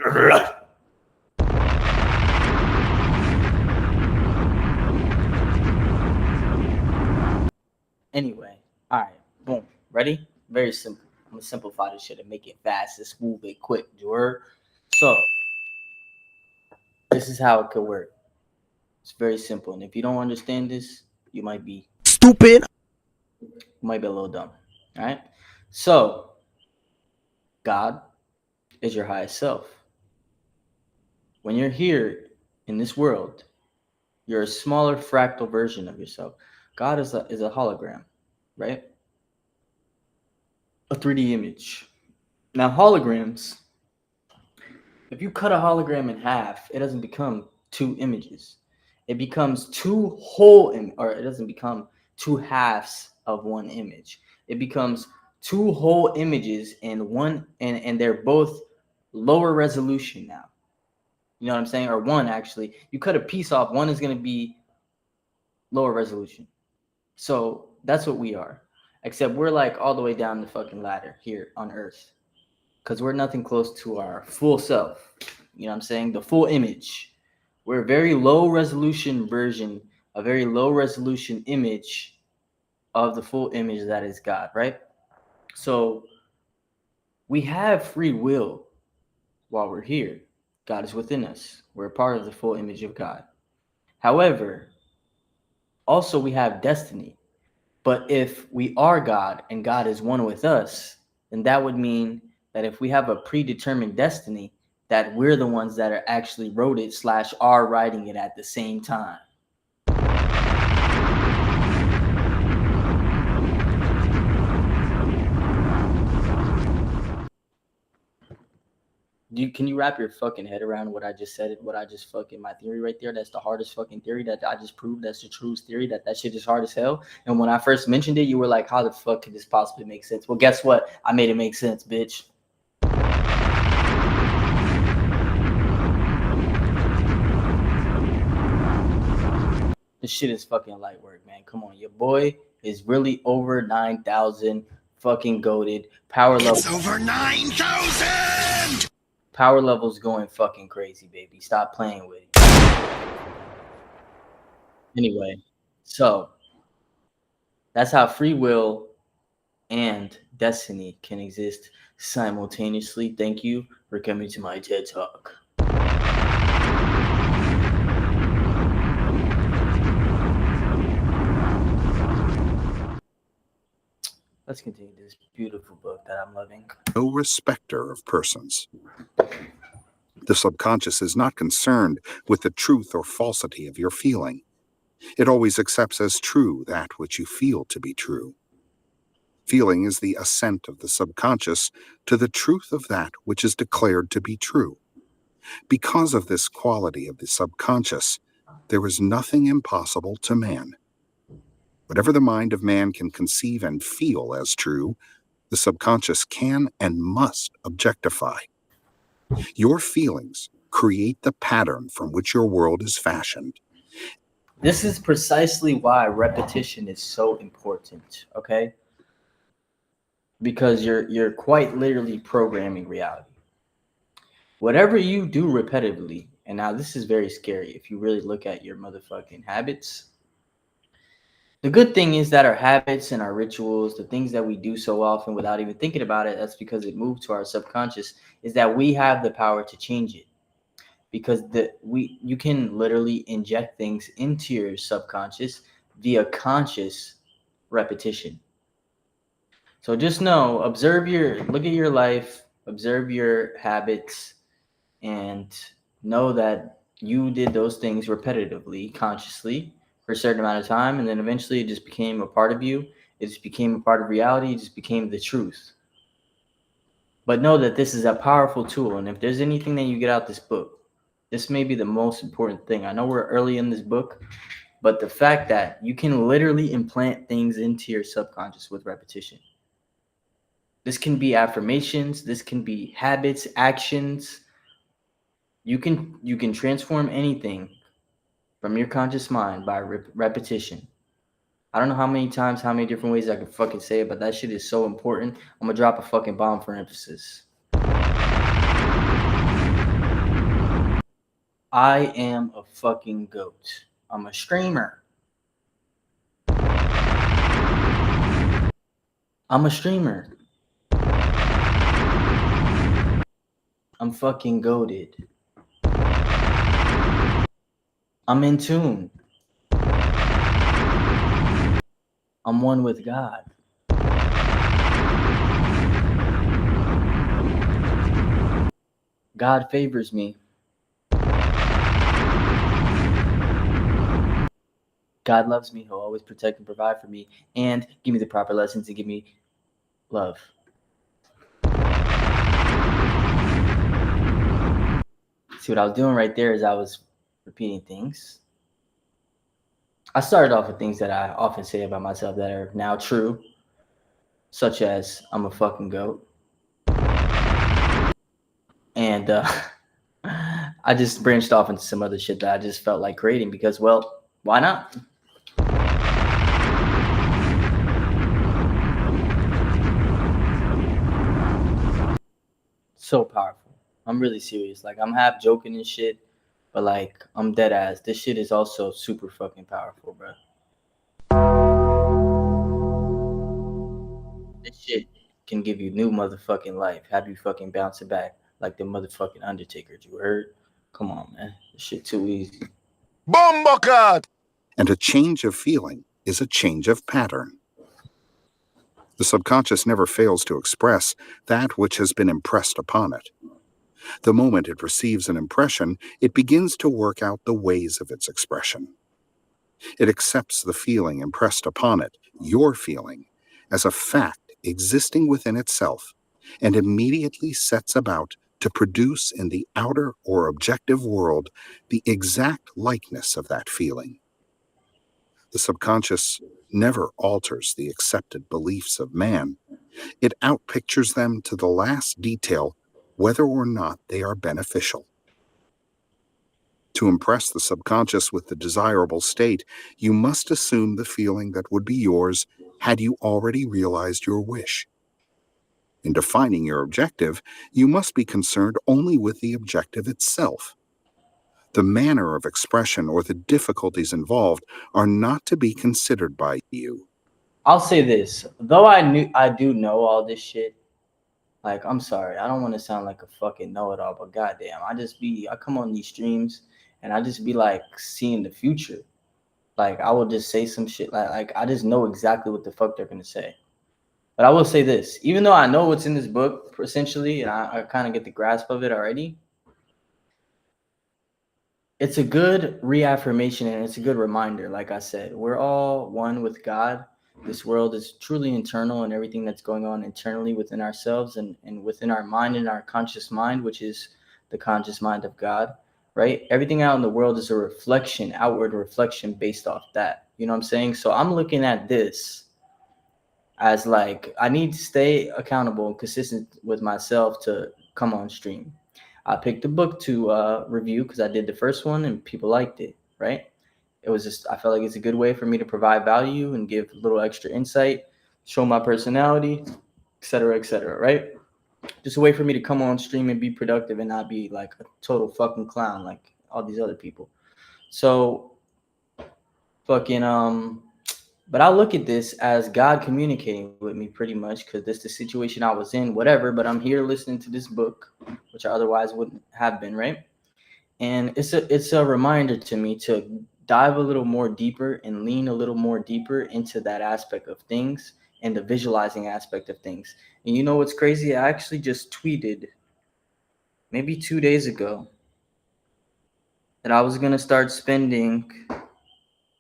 Anyway, all right, boom. Ready? Very simple. I'm going to simplify this shit and make it fast and smooth and quick. You heard? So, this is how it could work. It's very simple. And if you don't understand this, you might be Stupid. You might be a little dumb. All right? So, God is your highest self. When you're here in this world, you're a smaller fractal version of yourself. God is a hologram, right? A 3D image. Now, holograms, if you cut a hologram in half, it doesn't become two images. It becomes two or it doesn't become two halves of one image. It becomes two whole images and they're both lower resolution now. You know what I'm saying? Or one, actually. You cut a piece off, one is going to be lower resolution. So that's what we are. Except we're like all the way down the fucking ladder here on Earth. Because we're nothing close to our full self. You know what I'm saying? The full image. We're a very low resolution version, a very low resolution image of the full image that is God, right? So we have free will while we're here. God is within us. We're a part of the full image of God. However, also we have destiny. But if we are God and God is one with us, then that would mean that if we have a predetermined destiny, that we're the ones that are actually wrote it / are writing it at the same time. Can you wrap your fucking head around what I just said? What I just fucking, my theory right there? That's the hardest fucking theory that I just proved. That's the truest theory. That shit is hard as hell. And when I first mentioned it, you were like, how the fuck could this possibly make sense? Well, guess what? I made it make sense, bitch. This shit is fucking light work, man. Come on. Your boy is really over 9,000 fucking goated. Power level. It's over 9,000! Power level's going fucking crazy, baby. Stop playing with it. Anyway, so that's how free will and destiny can exist simultaneously. Thank you for coming to my TED Talk. Let's continue this beautiful book that I'm loving. No respecter of persons. The subconscious is not concerned with the truth or falsity of your feeling. It always accepts as true that which you feel to be true. Feeling is the assent of the subconscious to the truth of that which is declared to be true. Because of this quality of the subconscious, there is nothing impossible to man. Whatever the mind of man can conceive and feel as true, the subconscious can and must objectify. Your feelings create the pattern from which your world is fashioned. This is precisely why repetition is so important, okay? Because you're quite literally programming reality. Whatever you do repetitively, and now this is very scary if you really look at your motherfucking habits. The good thing is that our habits and our rituals, the things that we do so often without even thinking about it, that's because it moved to our subconscious, is that we have the power to change it. Because you can literally inject things into your subconscious via conscious repetition. So just know, look at your life, observe your habits, and know that you did those things repetitively, consciously, for a certain amount of time, and then eventually it just became a part of you. It just became a part of reality. It just became the truth. But know that this is a powerful tool, and if there's anything that you get out this book, this may be the most important thing. I know we're early in this book, but the fact that you can literally implant things into your subconscious with repetition. This can be affirmations. This can be habits, actions. You can transform anything from your conscious mind by repetition. I don't know how many times, how many different ways I can fucking say it, but that shit is so important. I'm gonna drop a fucking bomb for emphasis. I am a fucking goat. I'm a streamer. I'm a streamer. I'm fucking goated. I'm in tune. I'm one with God. God favors me. God loves me. He'll always protect and provide for me and give me the proper lessons and give me love. See, what I was doing right there is I was repeating things. I started off with things that I often say about myself that are now true, such as I'm a fucking goat. And I just branched off into some other shit that I just felt like creating because, well, why not? So powerful. I'm really serious. Like, I'm half joking and shit, but like, I'm dead ass. This shit is also super fucking powerful, bro. This shit can give you new motherfucking life. Have you fucking bouncing back like the motherfucking Undertaker. You heard? Come on, man. This shit too easy. Bombakat! And a change of feeling is a change of pattern. The subconscious never fails to express that which has been impressed upon it. The moment it receives an impression, it begins to work out the ways of its expression. It accepts the feeling impressed upon it, your feeling, as a fact existing within itself, and immediately sets about to produce in the outer or objective world the exact likeness of that feeling. The subconscious never alters the accepted beliefs of man. It outpictures them to the last detail, whether or not they are beneficial. To impress the subconscious with the desirable state, you must assume the feeling that would be yours had you already realized your wish. In defining your objective, you must be concerned only with the objective itself. The manner of expression or the difficulties involved are not to be considered by you. I'll say this. Though I do know all this shit, like, I'm sorry. I don't want to sound like a fucking know-it-all, but goddamn, I come on these streams and I just be like seeing the future. Like, I will just say some shit like I just know exactly what the fuck they're gonna say. But I will say this, even though I know what's in this book essentially, and I kind of get the grasp of it already, it's a good reaffirmation and it's a good reminder. Like I said, we're all one with God. This world is truly internal, and everything that's going on internally within ourselves and within our mind and our conscious mind, which is the conscious mind of God, right? Everything out in the world is a reflection, outward reflection based off that. You know what I'm saying? So I'm looking at this as like, I need to stay accountable and consistent with myself to come on stream. I picked a book to review because I did the first one and people liked it, right? It was just, I felt like it's a good way for me to provide value and give a little extra insight, show my personality, et cetera, right? Just a way for me to come on stream and be productive and not be like a total fucking clown like all these other people. So fucking but I look at this as God communicating with me pretty much, because this is the situation I was in, whatever. But I'm here listening to this book, which I otherwise wouldn't have been, right? And it's a reminder to me to dive a little more deeper and lean a little more deeper into that aspect of things and the visualizing aspect of things. And you know what's crazy? I actually just tweeted maybe 2 days ago that I was gonna start spending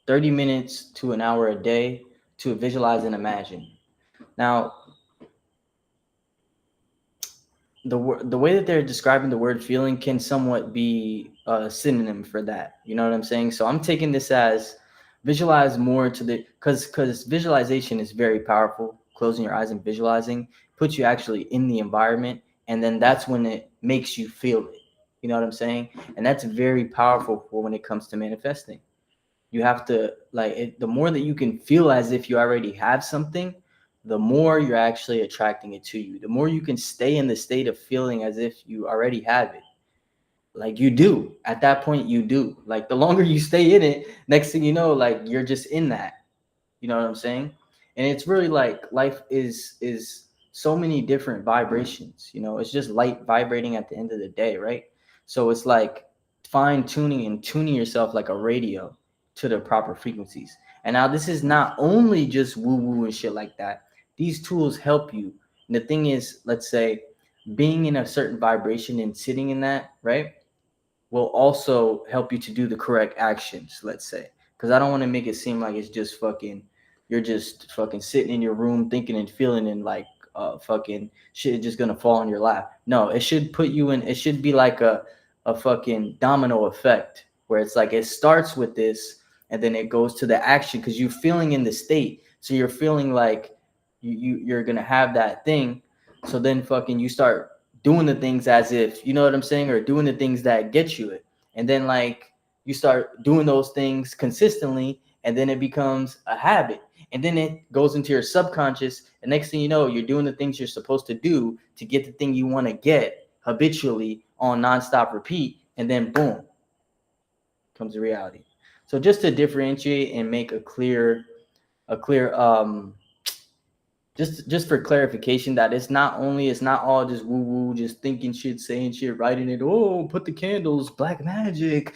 30 minutes to an hour a day to visualize and imagine. Now, the way that they're describing the word feeling can somewhat be a synonym for that. You know what I'm saying? So I'm taking this as visualize more to the, because visualization is very powerful. Closing your eyes and visualizing puts you actually in the environment, and then that's when it makes you feel it. You know what I'm saying? And that's very powerful for when it comes to manifesting. You have to the more that you can feel as if you already have something, the more you're actually attracting it to you. The more you can stay in the state of feeling as if you already have it. Like, you do. At that point, you do. Like, the longer you stay in it, next thing you know, like, you're just in that. You know what I'm saying? And it's really like life is so many different vibrations. You know, it's just light vibrating at the end of the day, right? So it's like fine tuning and tuning yourself like a radio to the proper frequencies. And now this is not only just woo woo and shit like that. These tools help you. And the thing is, let's say being in a certain vibration and sitting in that, right, will also help you to do the correct actions, let's say. Because I don't want to make it seem like it's just fucking, you're just fucking sitting in your room thinking and feeling and like fucking shit just gonna fall in your lap. No, it should put you in, it should be like a fucking domino effect where it's like it starts with this and then it goes to the action because you're feeling in the state. So you're feeling like you're gonna have that thing. So then fucking you start doing the things as if, you know what I'm saying, or doing the things that get you it. And then like you start doing those things consistently, and then it becomes a habit. And then it goes into your subconscious. And next thing you know, you're doing the things you're supposed to do to get the thing you want to get habitually on nonstop repeat. And then boom, comes the reality. So just to differentiate and make a clear just for clarification, that it's not all just woo woo, just thinking shit, saying shit, writing it. Oh, put the candles, black magic,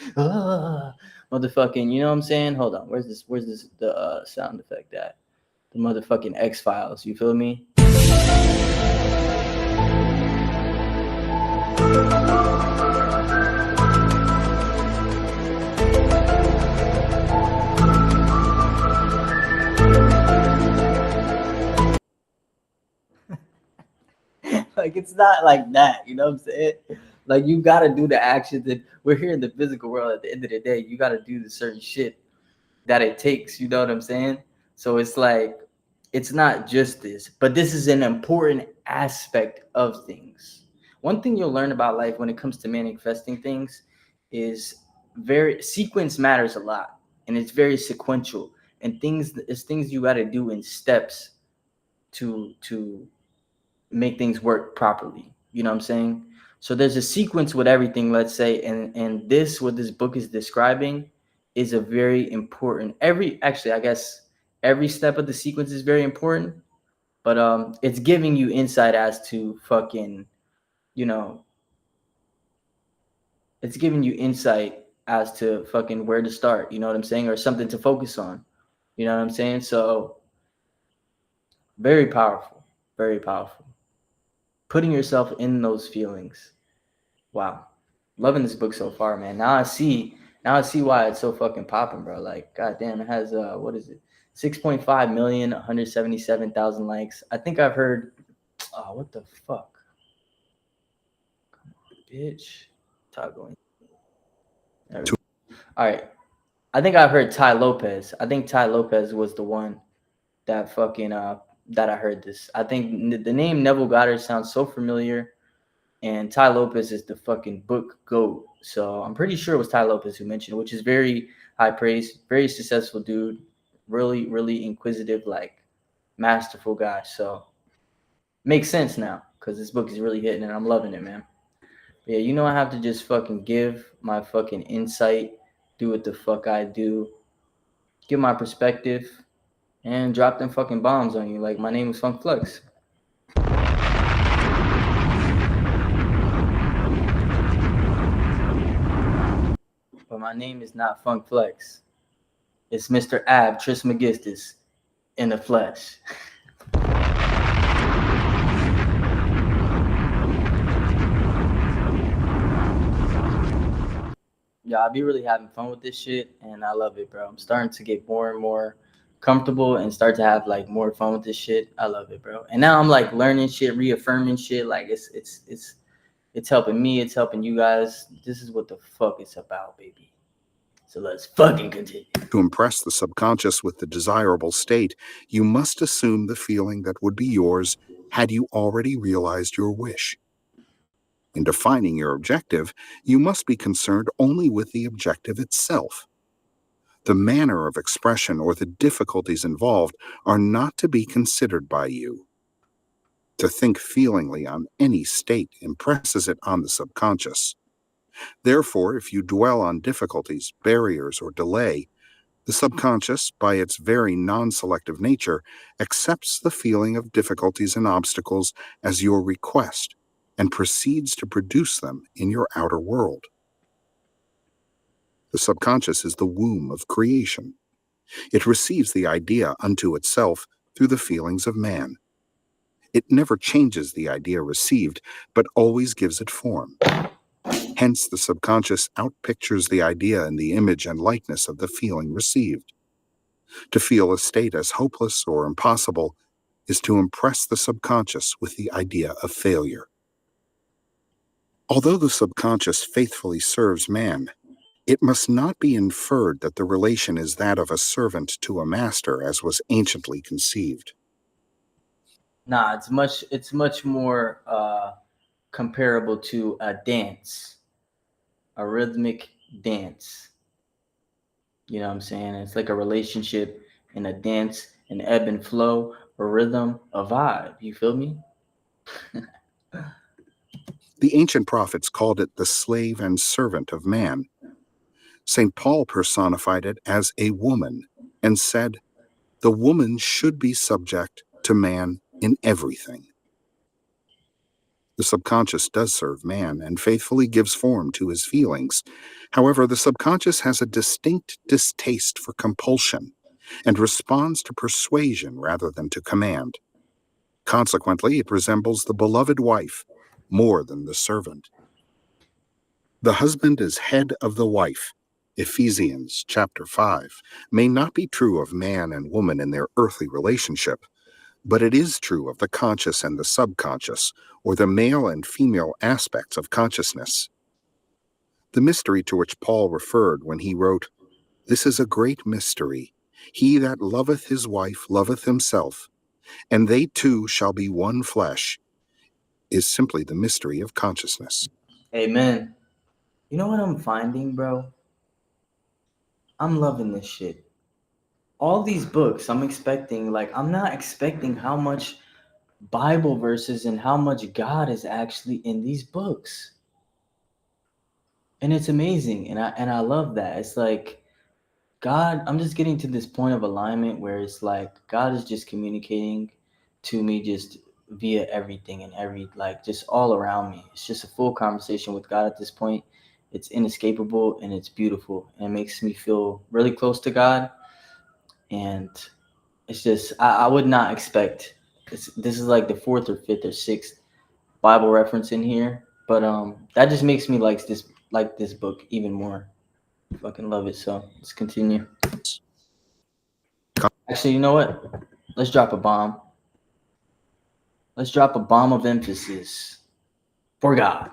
motherfucking. You know what I'm saying? Hold on, where's this? The sound effect at? The motherfucking X-Files. You feel me? Like, it's not like that, you know what I'm saying? Like, you got to do the actions that we're here in the physical world. At the end of the day, you got to do the certain shit that it takes, you know what I'm saying? So it's like, it's not just this, but this is an important aspect of things. One thing you'll learn about life when it comes to manifesting things is sequence matters a lot, and it's very sequential, and things you got to do in steps to make things work properly. You know what I'm saying? So there's a sequence with everything, let's say, and this, what this book is describing, is a very important. I guess every step of the sequence is very important, but it's giving you insight as to fucking, you know, it's giving you insight as to fucking where to start, you know what I'm saying, or something to focus on. You know what I'm saying? So very powerful, very powerful. Putting yourself in those feelings. Wow. Loving this book so far, man. Now I see why it's so fucking popping, bro. Like, goddamn, it has what is it? 6.5 million, 177,000 likes. I think I've heard what the fuck? Come on, bitch. Toggling. All right. I think I've heard Ty Lopez. I think Ty Lopez was the one that fucking that I heard this. I think the name Neville Goddard sounds so familiar, and Ty Lopez is the fucking book GOAT. So I'm pretty sure it was Ty Lopez who mentioned it, which is very high praise, very successful dude, really, really inquisitive, like masterful guy. So makes sense now because this book is really hitting and I'm loving it, man. But yeah, you know I have to just fucking give my fucking insight, do what the fuck I do, give my perspective, and drop them fucking bombs on you. Like, my name is Funk Flex. But my name is not Funk Flex. It's Mr. Ab Trismegistus in the flesh. Yeah, I'll be really having fun with this shit, and I love it, bro. I'm starting to get more and more comfortable and start to have like more fun with this shit. I love it, bro. And now I'm like learning shit, reaffirming shit. Like it's helping me, it's helping you guys. This is what the fuck it's about, baby. So let's fucking continue. To impress the subconscious with the desirable state, you must assume the feeling that would be yours had you already realized your wish. In defining your objective, you must be concerned only with the objective itself. The manner of expression or the difficulties involved are not to be considered by you. To think feelingly on any state impresses it on the subconscious. Therefore, if you dwell on difficulties, barriers, or delay, the subconscious, by its very non-selective nature, accepts the feeling of difficulties and obstacles as your request and proceeds to produce them in your outer world. The subconscious is the womb of creation. It receives the idea unto itself through the feelings of man. It never changes the idea received, but always gives it form. Hence, the subconscious outpictures the idea in the image and likeness of the feeling received. To feel a state as hopeless or impossible is to impress the subconscious with the idea of failure. Although the subconscious faithfully serves man, it must not be inferred that the relation is that of a servant to a master, as was anciently conceived. Nah, it's much more comparable to a dance, a rhythmic dance. You know what I'm saying? It's like a relationship and a dance, an ebb and flow, a rhythm, a vibe. You feel me? The ancient prophets called it the slave and servant of man. St. Paul personified it as a woman and said, the woman should be subject to man in everything. The subconscious does serve man and faithfully gives form to his feelings. However, the subconscious has a distinct distaste for compulsion and responds to persuasion rather than to command. Consequently, it resembles the beloved wife more than the servant. The husband is head of the wife. Ephesians chapter 5 may not be true of man and woman in their earthly relationship, but it is true of the conscious and the subconscious, or the male and female aspects of consciousness. The mystery to which Paul referred when he wrote, "This is a great mystery. He that loveth his wife loveth himself, and they two shall be one flesh," is simply the mystery of consciousness. Amen. You know what I'm finding, bro? I'm loving this shit. All these books, I'm not expecting how much Bible verses and how much God is actually in these books. And it's amazing. And I love that. It's like God, I'm just getting to this point of alignment where it's like God is just communicating to me just via everything and just all around me. It's just a full conversation with God at this point. It's inescapable and it's beautiful. And it makes me feel really close to God. And it's just, I would not expect this is like the fourth or fifth or sixth Bible reference in here. But that just makes me like this book even more. Fucking love it. So let's continue. Actually, you know what? Let's drop a bomb. Let's drop a bomb of emphasis for God.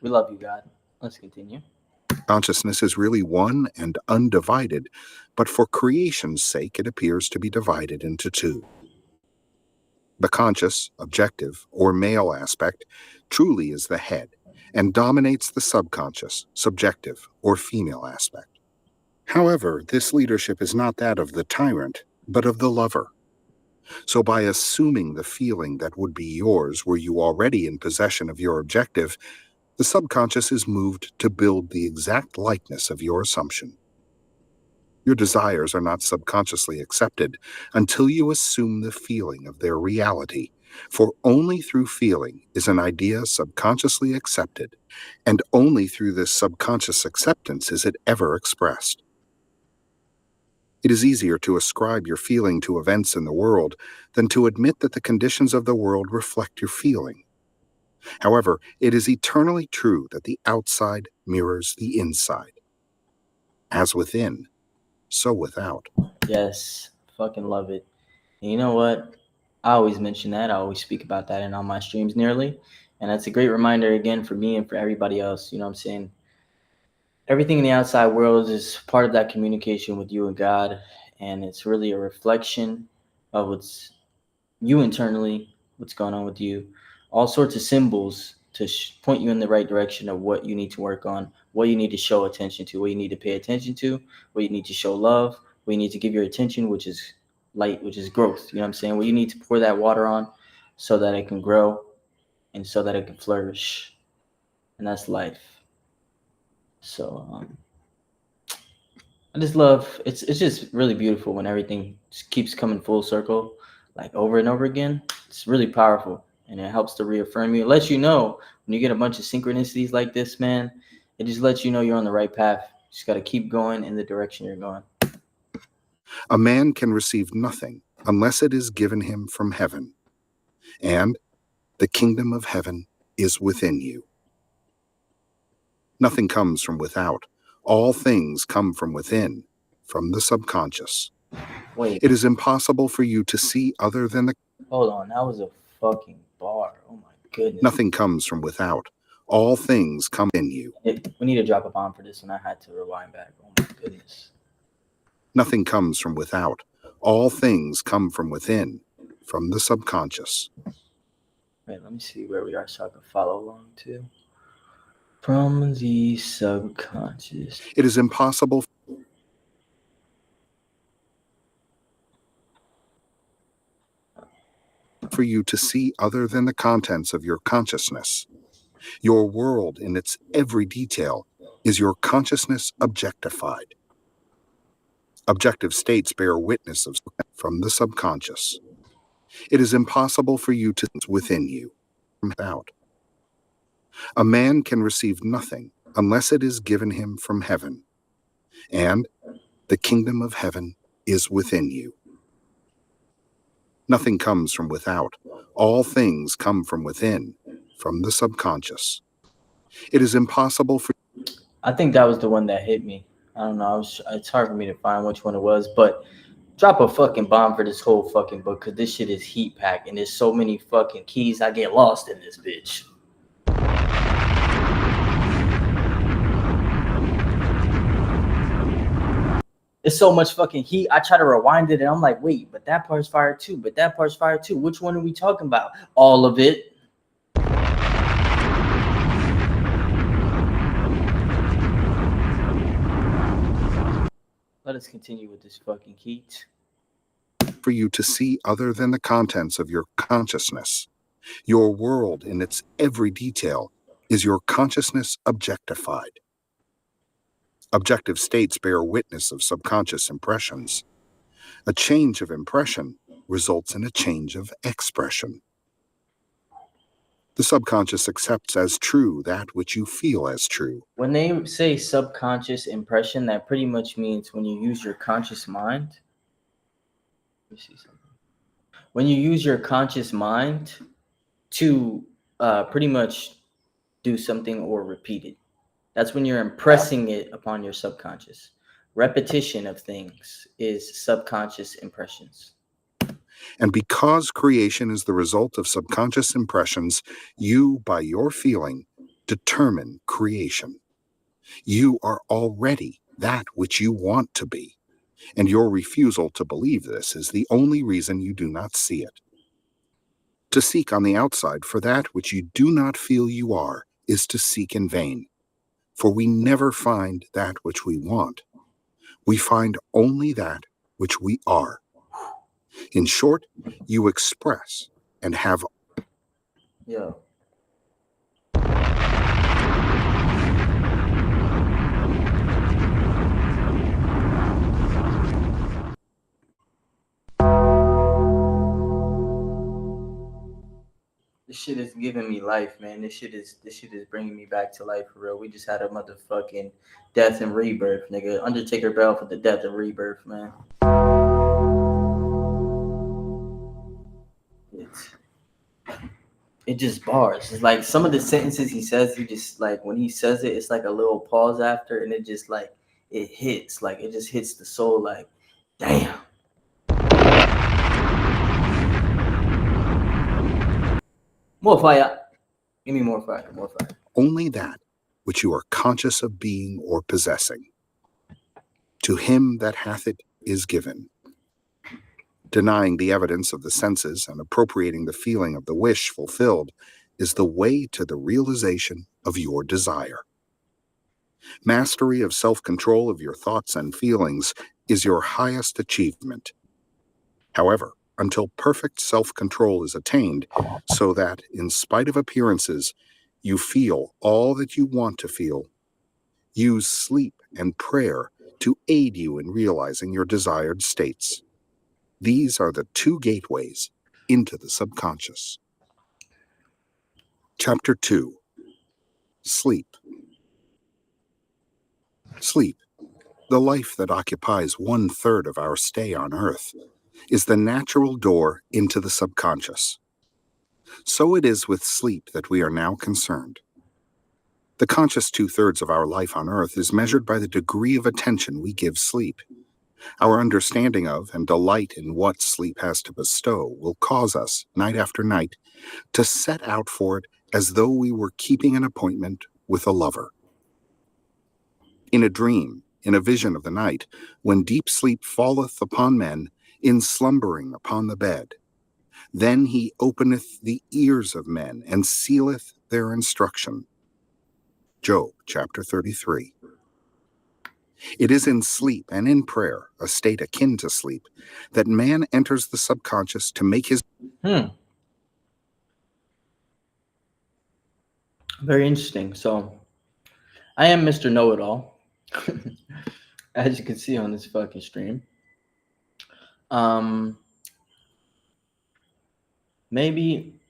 We love you, God. Let's continue. Consciousness is really one and undivided, but for creation's sake it appears to be divided into two. The conscious, objective, or male aspect truly is the head and dominates the subconscious, subjective, or female aspect. However, this leadership is not that of the tyrant, but of the lover. So by assuming the feeling that would be yours were you already in possession of your objective, the subconscious is moved to build the exact likeness of your assumption. Your desires are not subconsciously accepted until you assume the feeling of their reality, for only through feeling is an idea subconsciously accepted, and only through this subconscious acceptance is it ever expressed. It is easier to ascribe your feeling to events in the world than to admit that the conditions of the world reflect your feeling. However, it is eternally true that the outside mirrors the inside. As within, so without. Yes, fucking love it. And you know what? I always mention that. I always speak about that in all my streams nearly. And that's a great reminder again for me and for everybody else. You know what I'm saying? Everything in the outside world is part of that communication with you and God. And it's really a reflection of what's you internally, what's going on with you. All sorts of symbols to point you in the right direction of what you need to work on, what you need to show attention to, what you need to pay attention to, what you need to show love, what you need to give your attention, which is light, which is growth. You know what I'm saying? What you need to pour that water on so that it can grow and so that it can flourish. And that's life. So I just love it's just really beautiful when everything just keeps coming full circle, like over and over again. It's really powerful and it helps to reaffirm you. It lets you know when you get a bunch of synchronicities like this, man, it just lets you know you're on the right path. You just got to keep going in the direction you're going. A man can receive nothing unless it is given him from heaven, and the kingdom of heaven is within you. Nothing comes from without. All things come from within, from the subconscious. Wait, It is impossible for you to see other than the... hold on. That was a fucking bar. Oh my goodness. Nothing comes from without. All things come in you. We need to drop a bomb for this one. I had to rewind back. Oh my goodness. Nothing comes from without. All things come from within, from the subconscious. Wait, let me see where we are so I can follow along too. From the subconscious. It is impossible for you to see other than the contents of your consciousness. Your world in its every detail is your consciousness objectified. Objective states bear witness of from the subconscious. It is impossible for you to within you out. A man can receive nothing unless it is given him from heaven, and the kingdom of heaven is within you. Nothing comes from without. All things come from within, from the subconscious. It is impossible for... I think that was the one that hit me. I don't know. It's hard for me to find which one it was, but drop a fucking bomb for this whole fucking book because this shit is heat packed and there's so many fucking keys. I get lost in this bitch. It's so much fucking heat. I try to rewind it and I'm like, wait, but that part's fire too. But that part's fire too. Which one are we talking about? All of it. Let us continue with this fucking heat. For you to see other than the contents of your consciousness. Your world in its every detail is your consciousness objectified. Objective states bear witness of subconscious impressions. A change of impression results in a change of expression. The subconscious accepts as true that which you feel as true. When they say subconscious impression, that pretty much means when you use your conscious mind. Let me see something. When you use your conscious mind to pretty much do something or repeat it. That's when you're impressing it upon your subconscious. Repetition of things is subconscious impressions. And because creation is the result of subconscious impressions, you, by your feeling, determine creation. You are already that which you want to be, and your refusal to believe this is the only reason you do not see it. To seek on the outside for that which you do not feel you are is to seek in vain, for we never find that which we want. We find only that which we are. In short, you express and have... Yo. This shit is giving me life, man. This shit is bringing me back to life for real. We just had a motherfucking death and rebirth, nigga. Undertaker bell for the death and rebirth, man. It just bars. It's like some of the sentences he says, he just like when he says it, it's like a little pause after, and it just like it hits, like it just hits the soul, like damn. More fire. Give me more fire. More fire. Only that which you are conscious of being or possessing. To him that hath it is given. Denying the evidence of the senses and appropriating the feeling of the wish fulfilled is the way to the realization of your desire. Mastery of self-control of your thoughts and feelings is your highest achievement. However, until perfect self-control is attained, so that, in spite of appearances, you feel all that you want to feel, use sleep and prayer to aid you in realizing your desired states. These are the two gateways into the subconscious. Chapter 2. Sleep. Sleep, the life that occupies 1/3 of our stay on Earth, is the natural door into the subconscious. So it is with sleep that we are now concerned. The conscious 2/3 of our life on Earth is measured by the degree of attention we give sleep. Our understanding of and delight in what sleep has to bestow will cause us, night after night, to set out for it as though we were keeping an appointment with a lover. In a dream, in a vision of the night, when deep sleep falleth upon men, in slumbering upon the bed. Then he openeth the ears of men, and sealeth their instruction. Job chapter 33. It is in sleep and in prayer, a state akin to sleep, that man enters the subconscious to make his... Very interesting. So, I am Mr. Know-It-All, as you can see on this fucking stream. Maybe,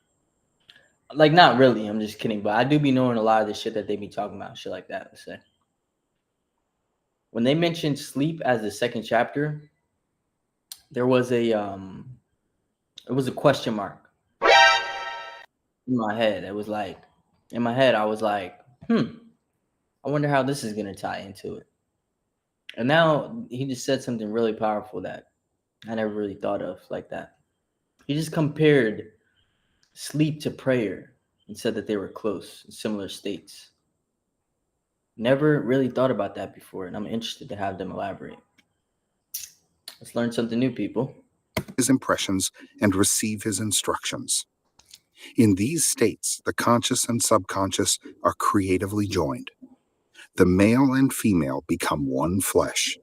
like, not really. I'm just kidding, but I do be knowing a lot of the shit that they be talking about, shit like that. Let's say when they mentioned sleep as the second chapter, there was a it was a question mark in my head. It was like, in my head, I was like, I wonder how this is gonna tie into it. And now he just said something really powerful that I never really thought of like that. He just compared sleep to prayer and said that they were close, in similar states. Never really thought about that before, and I'm interested to have them elaborate. Let's learn something new, people. His impressions and receive his instructions. In these states, the conscious and subconscious are creatively joined. The male and female become one flesh.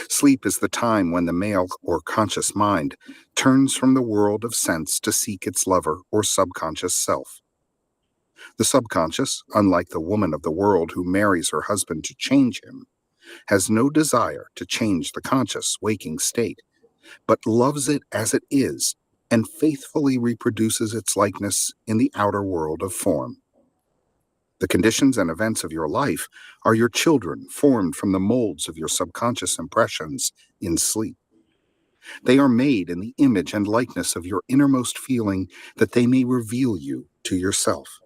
Sleep is the time when the male or conscious mind turns from the world of sense to seek its lover or subconscious self. The subconscious, unlike the woman of the world who marries her husband to change him, has no desire to change the conscious waking state, but loves it as it is and faithfully reproduces its likeness in the outer world of form. The conditions and events of your life are your children formed from the molds of your subconscious impressions in sleep. They are made in the image and likeness of your innermost feeling that they may reveal you to yourself.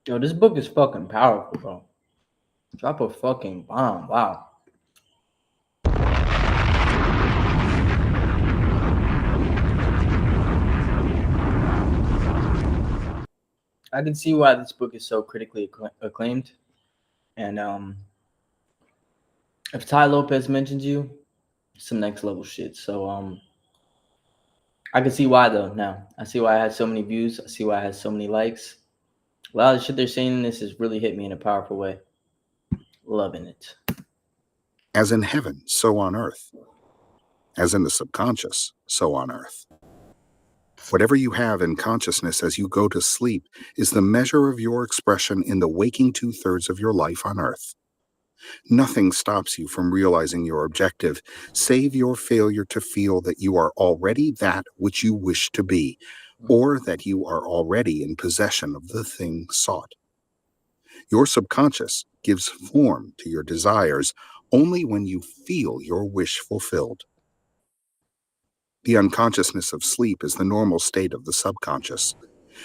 Yo, this book is fucking powerful, bro. Drop a fucking bomb. Wow. I can see why this book is so critically acclaimed. And if Ty Lopez mentions you, some next level shit. So I can see why though now. I see why it has so many views. I see why it has so many likes. A lot of the shit they're saying in this has really hit me in a powerful way. Loving it. As in heaven, so on earth. As in the subconscious, so on earth. Whatever you have in consciousness as you go to sleep is the measure of your expression in the waking 2/3 of your life on earth. Nothing stops you from realizing your objective, save your failure to feel that you are already that which you wish to be, or that you are already in possession of the thing sought. Your subconscious gives form to your desires only when you feel your wish fulfilled. The unconsciousness of sleep is the normal state of the subconscious.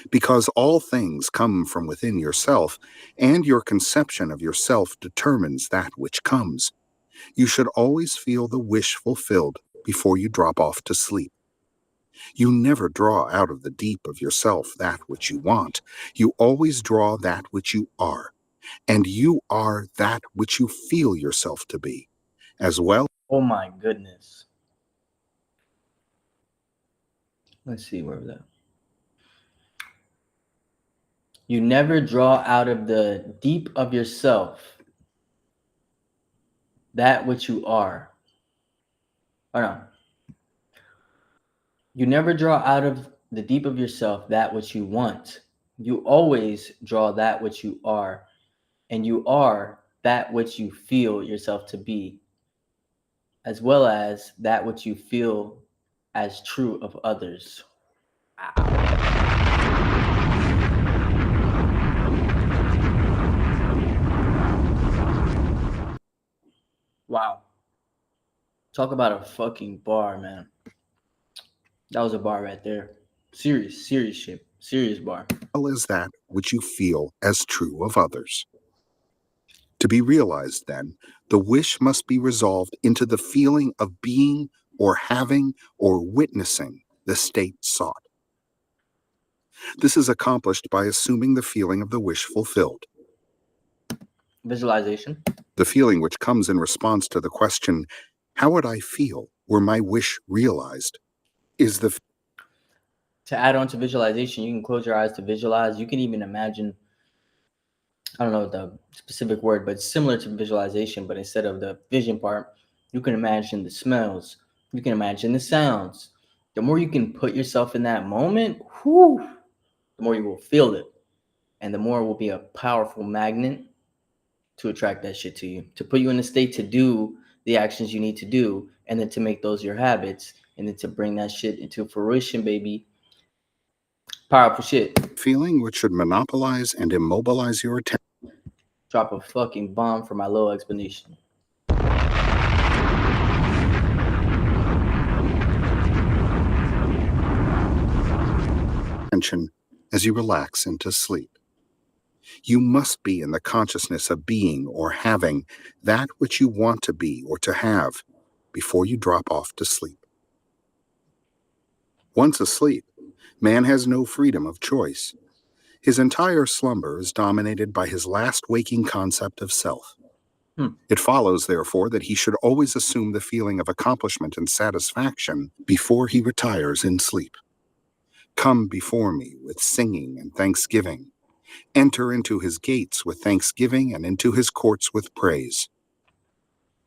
Because all things come from within yourself, and your conception of yourself determines that which comes, you should always feel the wish fulfilled before you drop off to sleep. You never draw out of the deep of yourself that which you want. You always draw that which you are, and you are that which you feel yourself to be, as well. Oh my goodness. Let's see where that. You never draw out of the deep of yourself that which you are. Oh no. You never draw out of the deep of yourself that which you want. You always draw that which you are, and you are that which you feel yourself to be, as well as that which you feel as true of others. Wow. Talk about a fucking bar, man. That was a bar right there. Serious shit. Serious bar. As that which you feel as true of others. To be realized, then, the wish must be resolved into the feeling of being or having or witnessing the state sought. This is accomplished by assuming the feeling of the wish fulfilled. Visualization. The feeling which comes in response to the question, how would I feel were my wish realized, is the To add on to visualization, you can close your eyes to visualize. You can even imagine, I don't know the specific word, but it's similar to visualization, but instead of the vision part, you can imagine the smells. You can imagine the sounds. The more you can put yourself in that moment, the more you will feel it. And the more it will be a powerful magnet to attract that shit to you, to put you in a state to do the actions you need to do, and then to make those your habits, and then to bring that shit into fruition, baby. Powerful shit. feeling which should monopolize and immobilize your Drop a fucking bomb for my little explanation. attention as you relax into sleep. You must be in the consciousness of being or having that which you want to be or to have before you drop off to sleep. Once asleep, man has no freedom of choice. His entire slumber is dominated by his last waking concept of self. It follows, therefore, that he should always assume the feeling of accomplishment and satisfaction before he retires in sleep. Come before me with singing and thanksgiving. Enter into his gates with thanksgiving and into his courts with praise.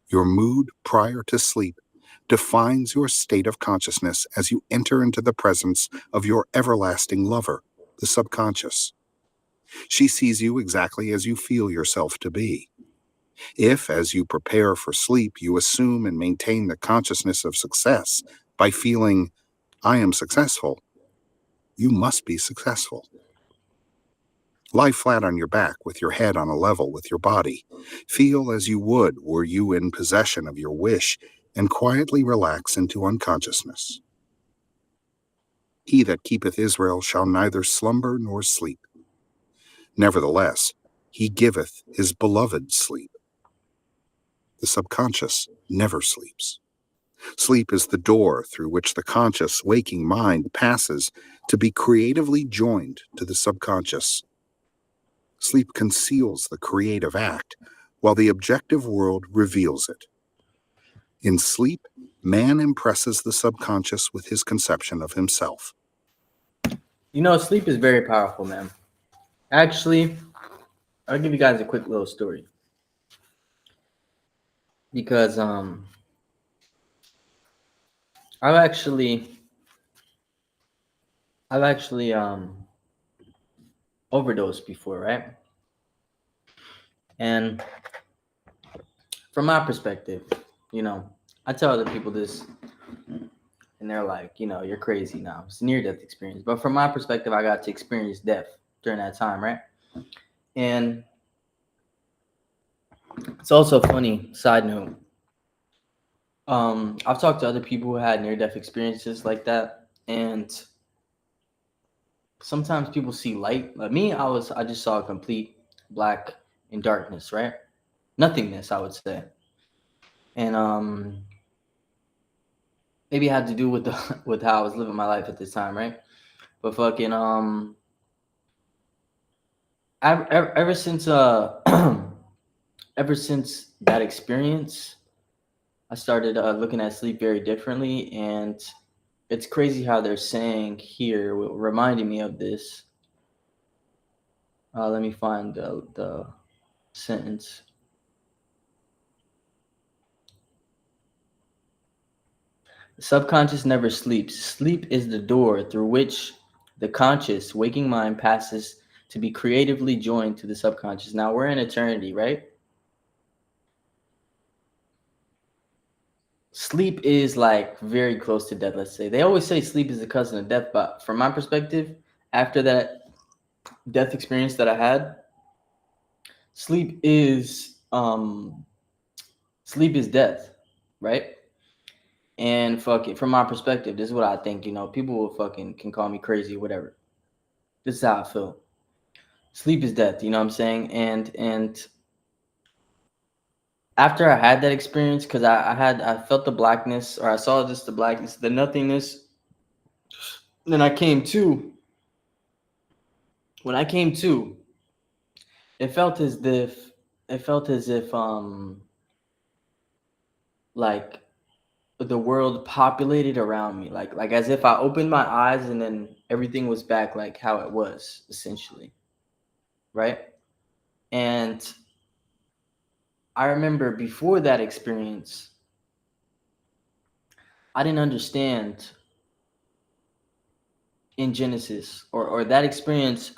Your mood prior to sleep defines your state of consciousness as you enter into the presence of your everlasting lover, the subconscious. She sees you exactly as you feel yourself to be. If, as you prepare for sleep, you assume and maintain the consciousness of success by feeling, I am successful, you must be successful. Lie flat on your back with your head on a level with your body. Feel as you would were you in possession of your wish, and quietly relax into unconsciousness. He that keepeth Israel shall neither slumber nor sleep. Nevertheless, he giveth his beloved sleep. The subconscious never sleeps. Sleep is the door through which the conscious waking mind passes to be creatively joined to the subconscious. Sleep conceals the creative act, while the objective world reveals it. In sleep, man impresses the subconscious with his conception of himself. You know, sleep is very powerful, man. Actually, I'll give you guys a quick little story. Because I've actually overdosed before, right? And from my perspective, you know, I tell other people this and they're like, you know, you're crazy now. It's a near-death experience. But from my perspective, I got to experience death during that time, right? And it's also funny, side note, I've talked to other people who had near-death experiences like that, and sometimes people see light. Like me, I just saw complete black and darkness, right? Nothingness, I would say. And maybe it had to do with with how I was living my life at this time, right? But fucking ever since ever since that experience, I started looking at sleep very differently, and it's crazy how they're saying here, reminding me of this. Let me find the sentence. The subconscious never sleeps. Sleep is the door through which the conscious waking mind passes to be creatively joined to the subconscious. Now we're in eternity, right? Sleep is like very close to death, let's say. They always say sleep is the cousin of death, but from my perspective, after that death experience that I had, sleep is death, right? And fuck it, from my perspective, this is what I think. You know, people will fucking can call me crazy, whatever. This is how I feel. Sleep is death, you know what I'm saying? And after I had that experience, because I felt the blackness, or I saw just the blackness, the nothingness. Then I came to. When I came to, it felt as if it felt as if like the world populated around me, like as if I opened my eyes and then everything was back like how it was essentially, right? And I remember before that experience, I didn't understand in Genesis, or that experience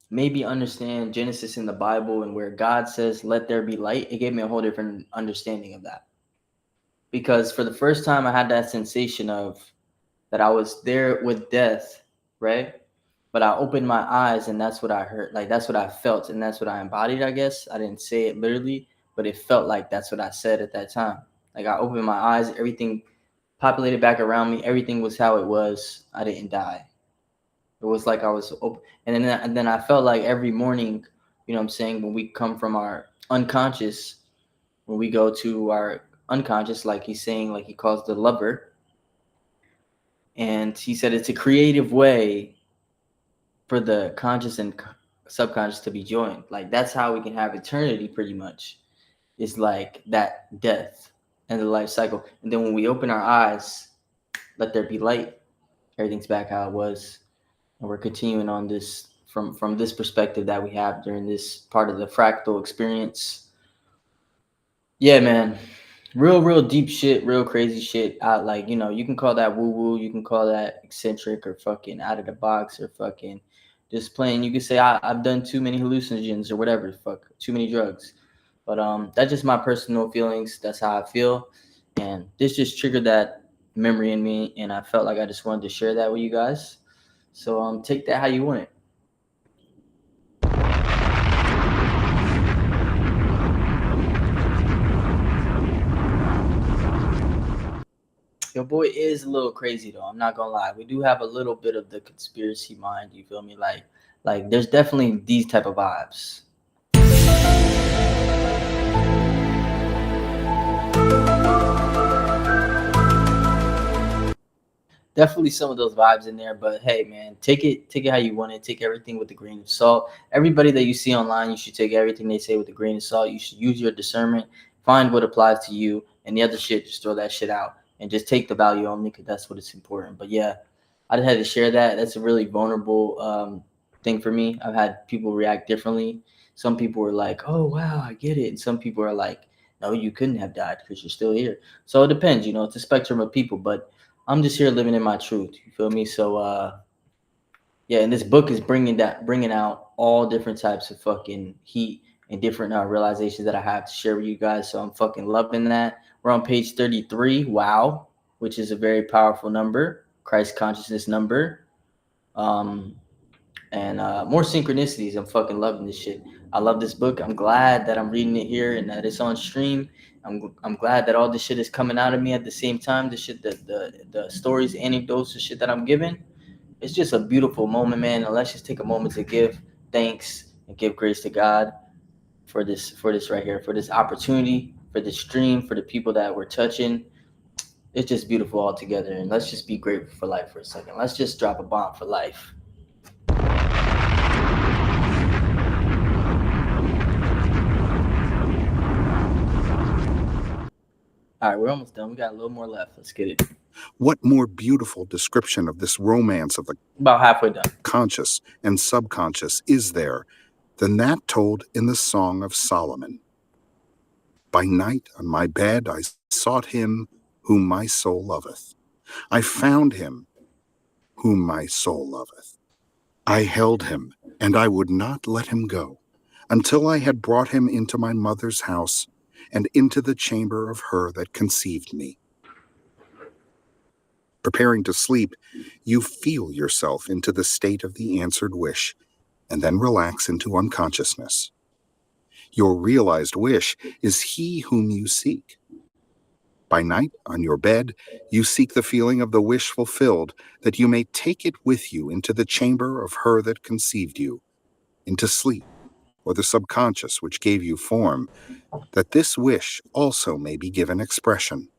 made me understand Genesis in the Bible and where God says, "Let there be light." It gave me a whole different understanding of that, because for the first time I had that sensation of that I was there with death, right? But I opened my eyes and that's what I heard. Like that's what I felt and that's what I embodied, I guess. I didn't say it literally, but it felt like that's what I said at that time. Like I opened my eyes, everything populated back around me, everything was how it was. I didn't die. It was like I was open. And then I felt like every morning, you know what I'm saying, when we come from our unconscious, when we go to our unconscious, like he's saying, like he calls the lover, and he said it's a creative way for the conscious and subconscious to be joined. Like that's how we can have eternity pretty much. It's like that death and the life cycle. And then when we open our eyes, let there be light, everything's back how it was. And we're continuing on this from this perspective that we have during this part of the fractal experience. Yeah, man. Real deep shit, real crazy shit. Like, you can call that woo woo, you can call that eccentric or fucking out of the box or fucking just plain. You can say I've done too many hallucinogens or whatever, fuck, too many drugs. But that's just my personal feelings. That's how I feel. And this just triggered that memory in me, and I felt like I just wanted to share that with you guys. So take that how you want it. Your boy is a little crazy though. I'm not gonna lie. We do have a little bit of the conspiracy mind. You feel me? Like there's definitely these type of vibes. Definitely some of those vibes in there, but hey, man, take it how you want it. Take everything with a grain of salt. Everybody that you see online, you should take everything they say with a grain of salt. You should use your discernment, find what applies to you, and the other shit, just throw that shit out and just take the value only because that's what it's important. But yeah, I just had to share that. That's a really vulnerable thing for me. I've had people react differently. Some people were like, "Oh wow, I get it," and some people are like, "No, you couldn't have died because you're still here." So it depends, it's a spectrum of people, but I'm just here living in my truth. You feel me? So yeah, and this book is bringing out all different types of fucking heat and different realizations that I have to share with you guys. So I'm fucking loving that. We're on page 33. Wow, which is a very powerful number, Christ consciousness number. And more synchronicities. I'm fucking loving this shit. I love this book. I'm glad that I'm reading it here and that it's on stream. I'm glad that all this shit is coming out of me at the same time. The shit, the stories, anecdotes, the shit that I'm giving. It's just a beautiful moment, man. And let's just take a moment to give thanks and give grace to God for this right here, for this opportunity, for this stream, for the people that we're touching. It's just beautiful all together. And let's just be grateful for life for a second. Let's just drop a bomb for life. All right, we're almost done. We got a little more left. Let's get it. What more beautiful description of this romance of the About halfway done. Conscious and subconscious is there than that told in the Song of Solomon? By night on my bed I sought him whom my soul loveth. I found him whom my soul loveth. I held him, and I would not let him go, until I had brought him into my mother's house, and into the chamber of her that conceived me. Preparing to sleep, you feel yourself into the state of the answered wish, and then relax into unconsciousness. Your realized wish is he whom you seek. By night, on your bed, you seek the feeling of the wish fulfilled, that you may take it with you into the chamber of her that conceived you, into sleep, or the subconscious which gave you form, that this wish also may be given expression.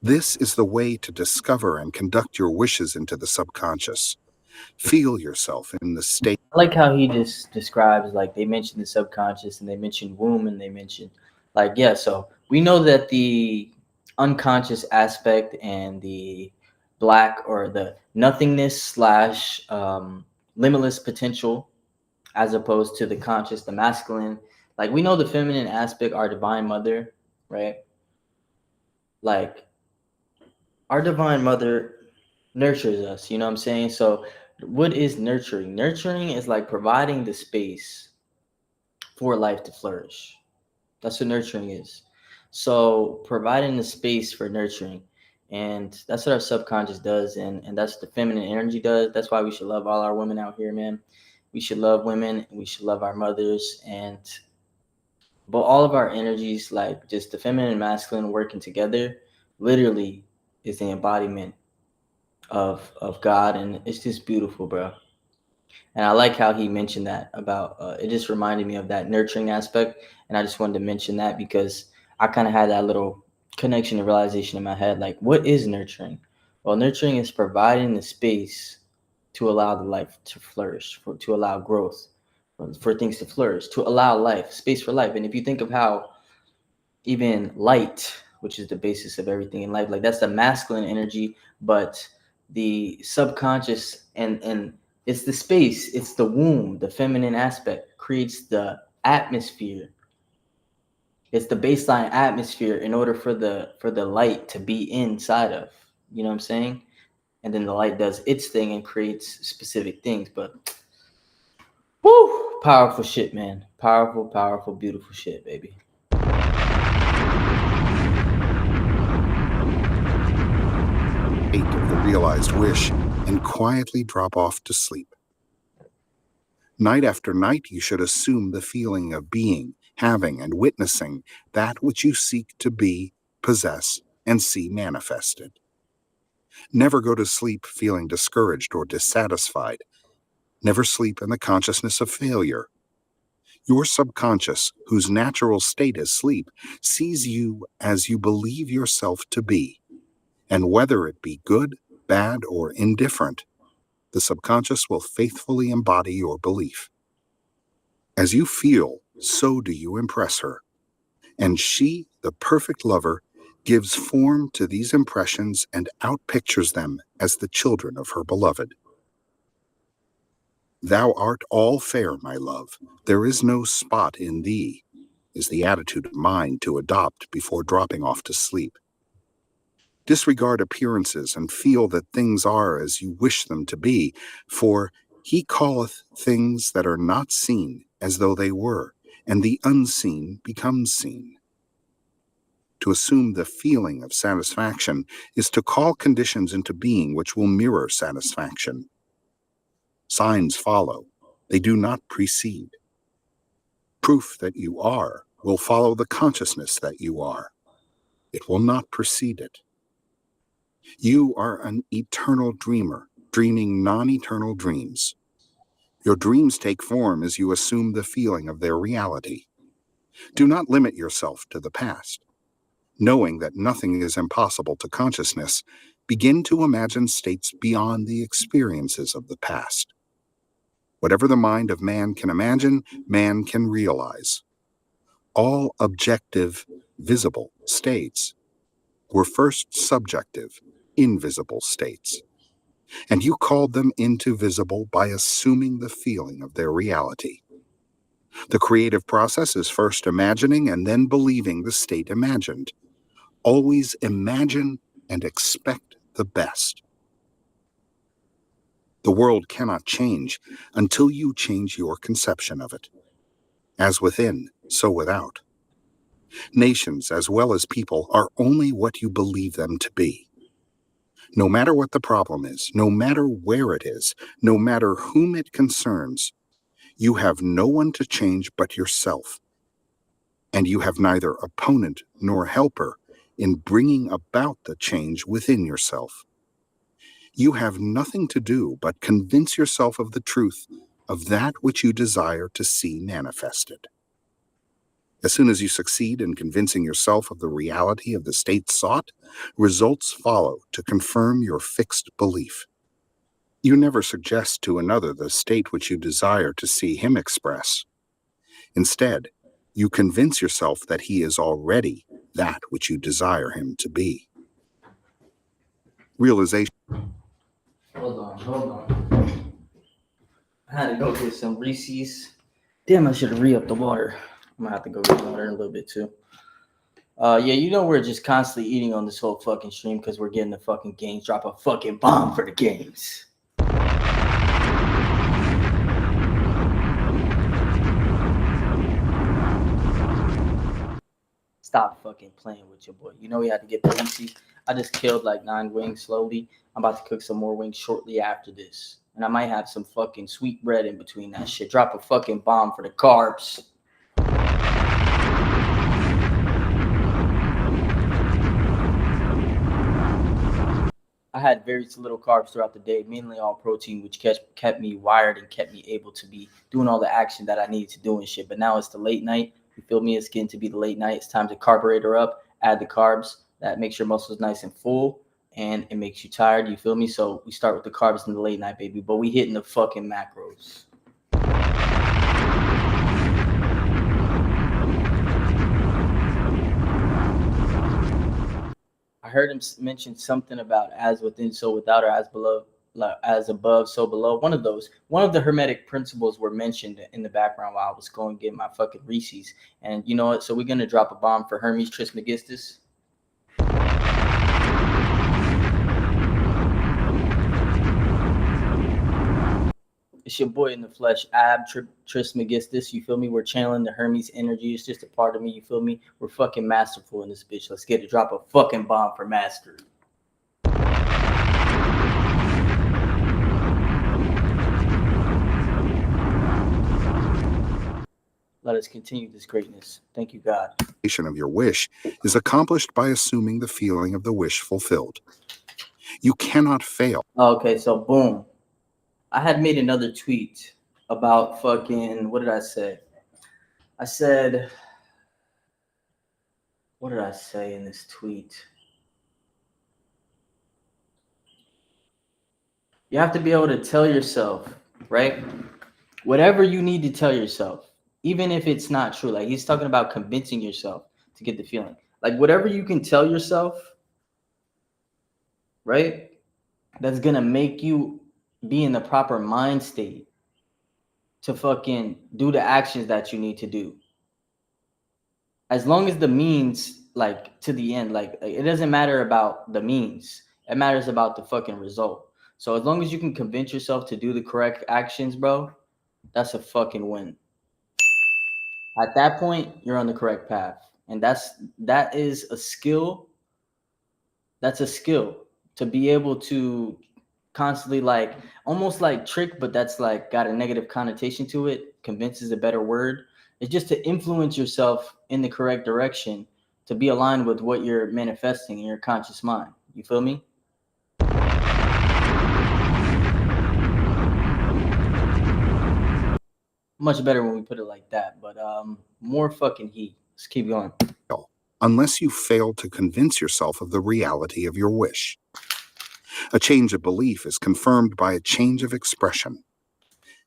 This is the way to discover and conduct your wishes into the subconscious, Feel yourself in the state. I like how he just describes, like, they mentioned the subconscious and they mentioned womb and they mentioned, like, yeah, so we know that the unconscious aspect and the black or the nothingness slash limitless potential, as opposed to the conscious, the masculine, like, we know the feminine aspect, our divine mother, right? Like, our divine mother nurtures us, you know what I'm saying? So what is nurturing? Nurturing is like providing the space for life to flourish. That's what nurturing is. So providing the space for nurturing. And that's what our subconscious does. And that's what the feminine energy does. That's why we should love all our women out here, man. We should love women. We should love our mothers. But all of our energies, like just the feminine and masculine working together, literally is the embodiment of God. And it's just beautiful, bro. And I like how he mentioned that about it. Just reminded me of that nurturing aspect, and I just wanted to mention that because I kind of had that little connection and realization in my head, like, what is nurturing? Well, nurturing is providing the space to allow the life to flourish, to allow growth, for things to flourish, to allow life, space for life. And if you think of how even light, which is the basis of everything in life, like, that's the masculine energy, but the subconscious and it's the space, it's the womb, the feminine aspect creates the atmosphere. It's the baseline atmosphere in order for the light to be inside of, you know what I'm saying? And then the light does its thing and creates specific things. But whoo, powerful shit, man. Powerful, beautiful shit, baby. Of the realized wish and quietly drop off to sleep. Night after night, you should assume the feeling of being, having, and witnessing that which you seek to be, possess, and see manifested. Never go to sleep feeling discouraged or dissatisfied. Never sleep in the consciousness of failure. Your subconscious, whose natural state is sleep, sees you as you believe yourself to be. And whether it be good, bad, or indifferent, the subconscious will faithfully embody your belief. As you feel, so do you impress her. And she, the perfect lover, gives form to these impressions and outpictures them as the children of her beloved. Thou art all fair, my love. There is no spot in thee, is the attitude of mind to adopt before dropping off to sleep. Disregard appearances and feel that things are as you wish them to be, for he calleth things that are not seen as though they were, and the unseen becomes seen. To assume the feeling of satisfaction is to call conditions into being which will mirror satisfaction. Signs follow, they do not precede. Proof that you are will follow the consciousness that you are. It will not precede it. You are an eternal dreamer, dreaming non-eternal dreams. Your dreams take form as you assume the feeling of their reality. Do not limit yourself to the past. Knowing that nothing is impossible to consciousness, begin to imagine states beyond the experiences of the past. Whatever the mind of man can imagine, man can realize. All objective, visible states were first subjective, invisible states, and you called them into visible by assuming the feeling of their reality. The creative process is first imagining and then believing the state imagined. Always imagine and expect the best. The world cannot change until you change your conception of it. As within, so without. Nations, as well as people, are only what you believe them to be. No matter what the problem is, no matter where it is, no matter whom it concerns, you have no one to change but yourself. And you have neither opponent nor helper in bringing about the change within yourself. You have nothing to do but convince yourself of the truth of that which you desire to see manifested. As soon as you succeed in convincing yourself of the reality of the state sought, results follow to confirm your fixed belief. You never suggest to another the state which you desire to see him express. Instead, you convince yourself that he is already that which you desire him to be. Realization. Hold on. I had to go get some Reese's. Damn, I should have re-upped the water. I'm gonna have to go get water in a little bit too. Yeah, you know we're just constantly eating on this whole fucking stream because we're getting the fucking games. Drop a fucking bomb for the games. Stop fucking playing with your boy. You know we had to get the Reese's. I just killed like 9 wings slowly. I'm about to cook some more wings shortly after this. And I might have some fucking sweet bread in between that shit. Drop a fucking bomb for the carbs. I had very little carbs throughout the day, mainly all protein, which kept me wired and kept me able to be doing all the action that I needed to do and shit. But now it's the late night. You feel me? It's getting to be the late night. It's time to carburetor up, add the carbs. That makes your muscles nice and full, and it makes you tired. You feel me? So we start with the carbs in the late night, baby. But we hitting the fucking macros. I heard him mention something about as within, so without, or as below, as above, so below. One of the Hermetic principles were mentioned in the background while I was going to get my fucking Reese's. And you know what? So we're going to drop a bomb for Hermes Trismegistus. It's your boy in the flesh, Trismegistus. You feel me? We're channeling the Hermes energy. It's just a part of me. You feel me? We're fucking masterful in this bitch. Let's get it. Drop a fucking bomb for mastery. Let us continue this greatness. Thank you, God. Of your wish is accomplished by assuming the feeling of the wish fulfilled. You cannot fail. Okay, so boom. I had made another tweet about fucking, what did I say? I said, what did I say in this tweet? You have to be able to tell yourself, right? Whatever you need to tell yourself, even if it's not true. Like he's talking about convincing yourself to get the feeling. Like whatever you can tell yourself, right? That's going to make you be in the proper mind state to fucking do the actions that you need to do. As long as the means, like to the end, like it doesn't matter about the means. It matters about the fucking result. So as long as you can convince yourself to do the correct actions, bro, that's a fucking win. At that point, you're on the correct path. And that is a skill. That's a skill to be able to constantly like almost like trick, but that's like got a negative connotation to it. Convince is a better word. It's just to influence yourself in the correct direction to be aligned with what you're manifesting in your conscious mind. You feel me? Much better when we put it like that, but more fucking heat. Let's keep going. Unless you fail to convince yourself of the reality of your wish. A change of belief is confirmed by a change of expression.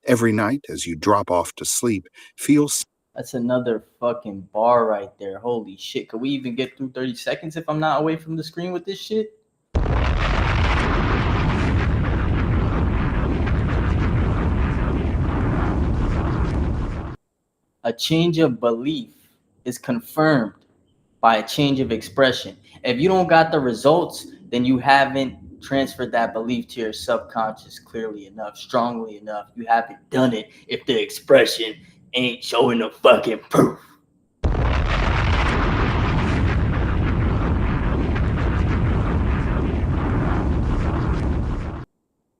Every night as you drop off to sleep, feel... That's another fucking bar right there. Holy shit. Could we even get through 30 seconds if I'm not away from the screen with this shit? A change of belief is confirmed by a change of expression. If you don't got the results, then you haven't transferred that belief to your subconscious clearly enough, strongly enough. You haven't done it if the expression ain't showing the fucking proof.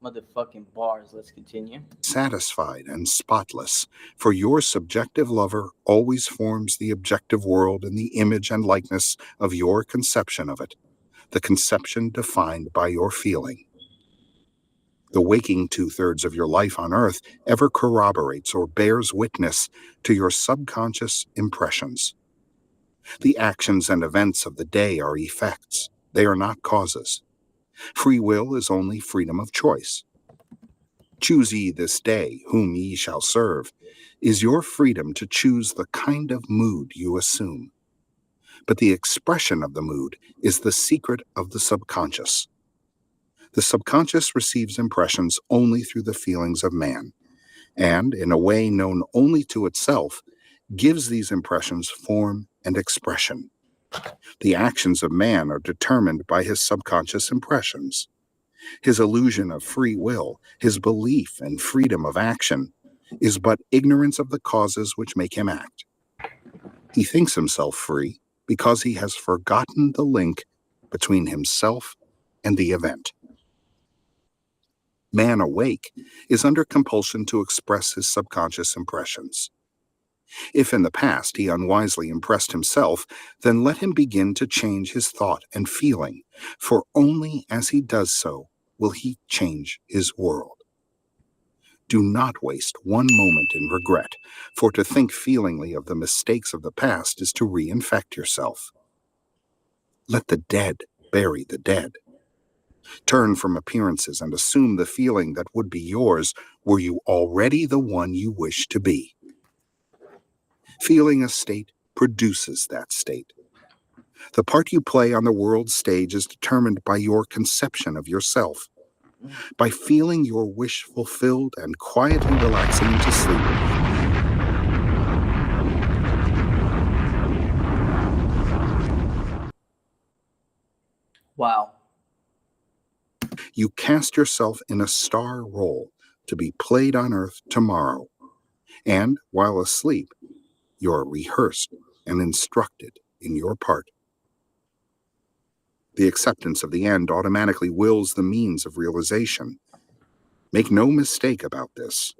Motherfucking bars. Let's continue. Satisfied and spotless, for your subjective lover always forms the objective world in the image and likeness of your conception of it, the conception defined by your feeling. The waking 2/3 of your life on earth ever corroborates or bears witness to your subconscious impressions. The actions and events of the day are effects. They are not causes. Free will is only freedom of choice. Choose ye this day whom ye shall serve is your freedom to choose the kind of mood you assume. But the expression of the mood is the secret of the subconscious. The subconscious receives impressions only through the feelings of man, and, in a way known only to itself, gives these impressions form and expression. The actions of man are determined by his subconscious impressions. His illusion of free will, his belief in freedom of action, is but ignorance of the causes which make him act. He thinks himself free because he has forgotten the link between himself and the event. Man awake is under compulsion to express his subconscious impressions. If in the past he unwisely impressed himself, then let him begin to change his thought and feeling, for only as he does so will he change his world. Do not waste one moment in regret, for to think feelingly of the mistakes of the past is to reinfect yourself. Let the dead bury the dead. Turn from appearances and assume the feeling that would be yours were you already the one you wish to be. Feeling a state produces that state. The part you play on the world's stage is determined by your conception of yourself. By feeling your wish fulfilled and quietly relaxing into sleep, Wow. you cast yourself in a star role to be played on Earth tomorrow. And while asleep, you're rehearsed and instructed in your part. The acceptance of the end automatically wills the means of realization. Make no mistake about this.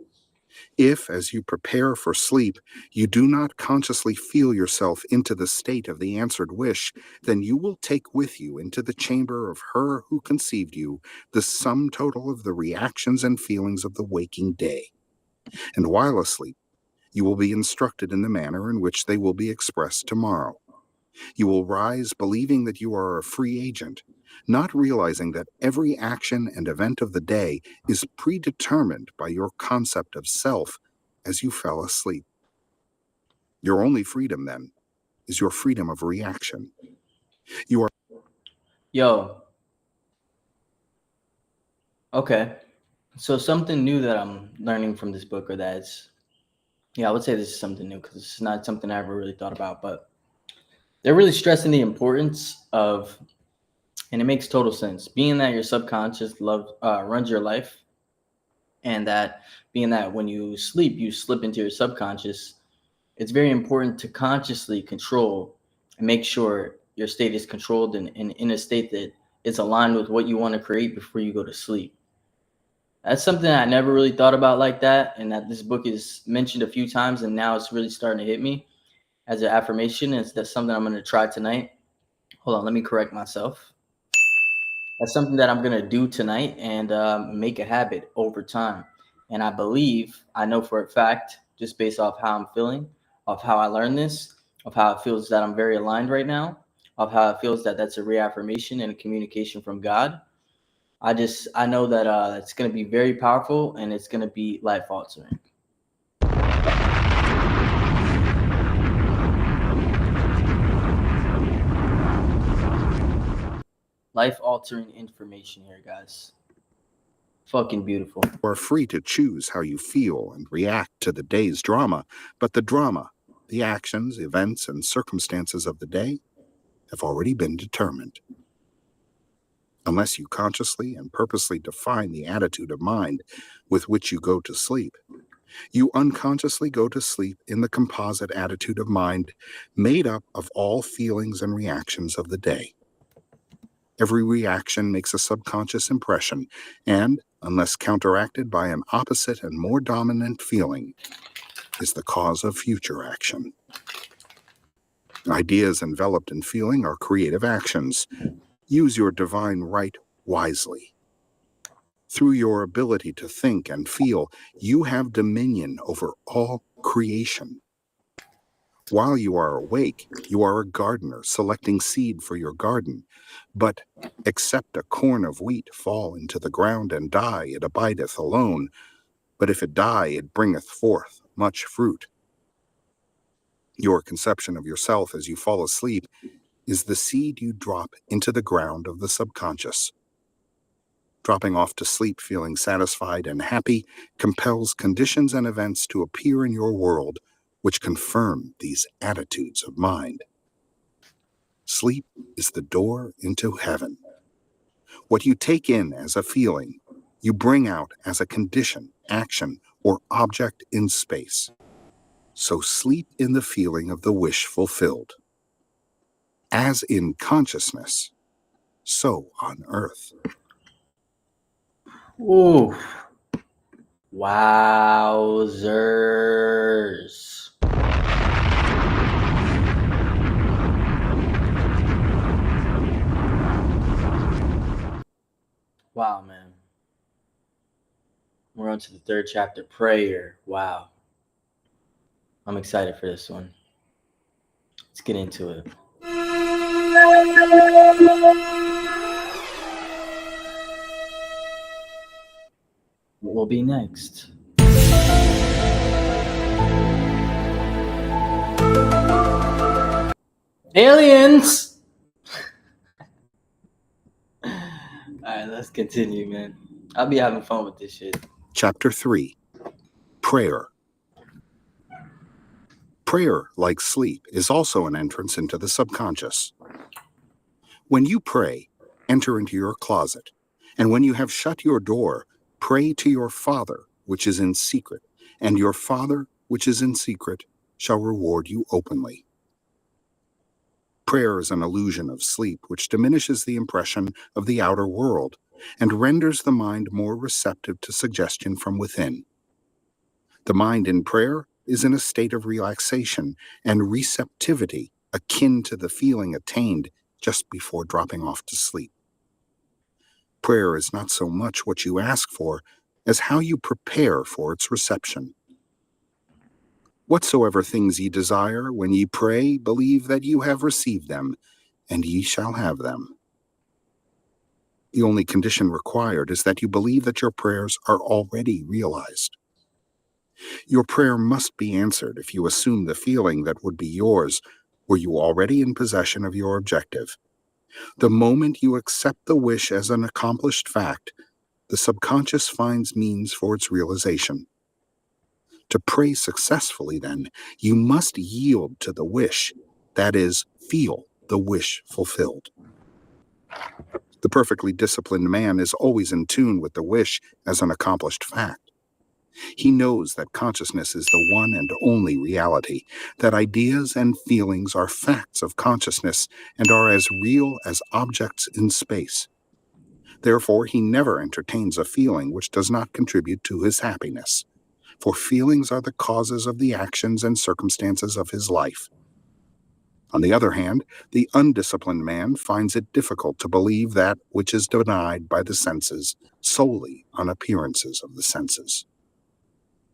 If, as you prepare for sleep, you do not consciously feel yourself into the state of the answered wish, then you will take with you into the chamber of her who conceived you the sum total of the reactions and feelings of the waking day. And while asleep, you will be instructed in the manner in which they will be expressed tomorrow. You will rise believing that you are a free agent, not realizing that every action and event of the day is predetermined by your concept of self as you fell asleep. Your only freedom, then, is your freedom of reaction. You are... Yo. Okay. So something new that I'm learning from this book, or that's, I would say this is something new because it's not something I ever really thought about, but they're really stressing the importance of, and it makes total sense, being that your subconscious runs your life, and that being that when you sleep, you slip into your subconscious. It's very important to consciously control and make sure your state is controlled and in a state that is aligned with what you want to create before you go to sleep. That's something I never really thought about like that, and that this book is mentioned a few times, and now it's really starting to hit me as an affirmation. That's something I'm going to try tonight. Hold on, let me correct myself. That's something that I'm going to do tonight and make a habit over time. And I know for a fact, just based off how I'm feeling, of how I learned this, of how it feels that I'm very aligned right now, of how it feels that that's a reaffirmation and a communication from God. I know that it's going to be very powerful, and it's going to be life altering. Life altering information here, guys. Fucking beautiful. You are free to choose how you feel and react to the day's drama, but the drama, the actions, events, and circumstances of the day have already been determined. Unless you consciously and purposely define the attitude of mind with which you go to sleep, you unconsciously go to sleep in the composite attitude of mind made up of all feelings and reactions of the day. Every reaction makes a subconscious impression, and, unless counteracted by an opposite and more dominant feeling, is the cause of future action. Ideas enveloped in feeling are creative actions. Use your divine right wisely. Through your ability to think and feel, you have dominion over all creation. While you are awake, you are a gardener selecting seed for your garden. But except a corn of wheat fall into the ground and die, it abideth alone. but if it die, it bringeth forth much fruit. Your conception of yourself as you fall asleep is the seed you drop into the ground of the subconscious. Dropping off to sleep feeling satisfied and happy compels conditions and events to appear in your world which confirm these attitudes of mind. Sleep is the door into heaven. What you take in as a feeling, you bring out as a condition, action, or object in space. So sleep in the feeling of the wish fulfilled. As in consciousness, so on earth. Ooh. Wowzers. Wow, man. We're on to the third chapter, prayer. Wow. I'm excited for this one. Let's get into it. What will be next? Aliens! Alright, let's continue, man. I'll be having fun with this shit. Chapter 3. Prayer. Prayer, like sleep, is also an entrance into the subconscious. When you pray, enter into your closet, and when you have shut your door, pray to your Father, which is in secret, and your Father, which is in secret, shall reward you openly. Prayer is an illusion of sleep which diminishes the impression of the outer world and renders the mind more receptive to suggestion from within. The mind in prayer is in a state of relaxation and receptivity akin to the feeling attained just before dropping off to sleep. Prayer is not so much what you ask for as how you prepare for its reception. Whatsoever things ye desire, when ye pray, believe that you have received them, and ye shall have them. The only condition required is that you believe that your prayers are already realized. Your prayer must be answered if you assume the feeling that would be yours were you already in possession of your objective. The moment you accept the wish as an accomplished fact, the subconscious finds means for its realization. To pray successfully, then, you must yield to the wish, that is, feel the wish fulfilled. The perfectly disciplined man is always in tune with the wish as an accomplished fact. He knows that consciousness is the one and only reality, that ideas and feelings are facts of consciousness and are as real as objects in space. Therefore, he never entertains a feeling which does not contribute to his happiness, for feelings are the causes of the actions and circumstances of his life. On the other hand, the undisciplined man finds it difficult to believe that which is denied by the senses solely on appearances of the senses.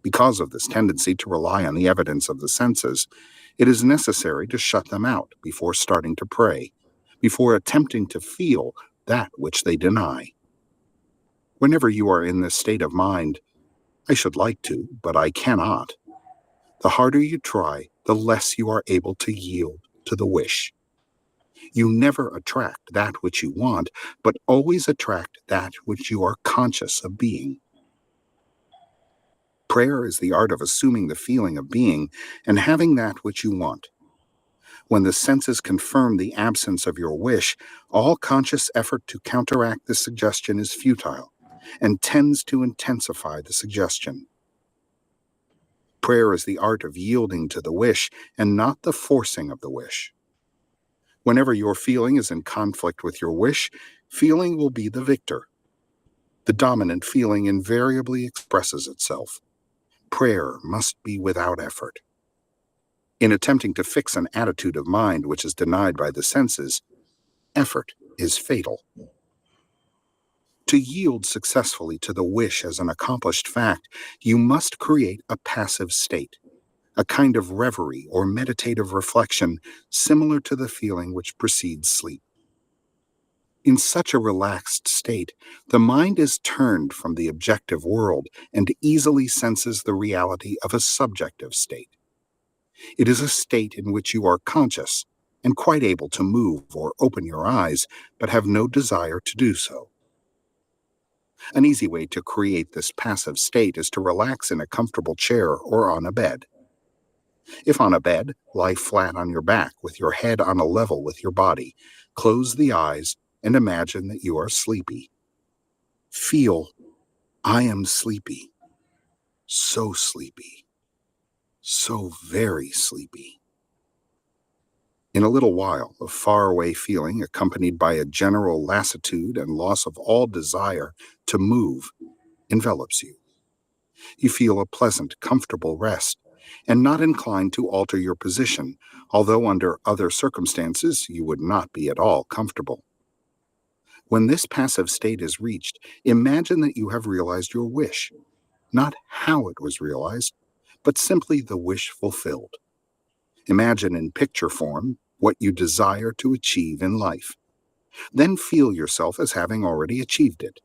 Because of this tendency to rely on the evidence of the senses, it is necessary to shut them out before starting to pray, before attempting to feel that which they deny. Whenever you are in this state of mind, I should like to, but I cannot, the harder you try, the less you are able to yield to the wish. You never attract that which you want, but always attract that which you are conscious of being. Prayer is the art of assuming the feeling of being and having that which you want. When the senses confirm the absence of your wish, all conscious effort to counteract the suggestion is futile and tends to intensify the suggestion. Prayer is the art of yielding to the wish and not the forcing of the wish. Whenever your feeling is in conflict with your wish, feeling will be the victor. The dominant feeling invariably expresses itself. Prayer must be without effort. In attempting to fix an attitude of mind which is denied by the senses, effort is fatal. To yield successfully to the wish as an accomplished fact, you must create a passive state, a kind of reverie or meditative reflection similar to the feeling which precedes sleep. In such a relaxed state, the mind is turned from the objective world and easily senses the reality of a subjective state. It is a state in which you are conscious and quite able to move or open your eyes, but have no desire to do so. An easy way to create this passive state is to relax in a comfortable chair or on a bed. If on a bed, lie flat on your back with your head on a level with your body. Close the eyes and imagine that you are sleepy. Feel, I am sleepy. So sleepy. So very sleepy. In a little while, a faraway feeling accompanied by a general lassitude and loss of all desire to move envelops you. You feel a pleasant, comfortable rest, and not inclined to alter your position, although under other circumstances you would not be at all comfortable. When this passive state is reached, imagine that you have realized your wish, not how it was realized, but simply the wish fulfilled. Imagine in picture form what you desire to achieve in life. Then feel yourself as having already achieved it.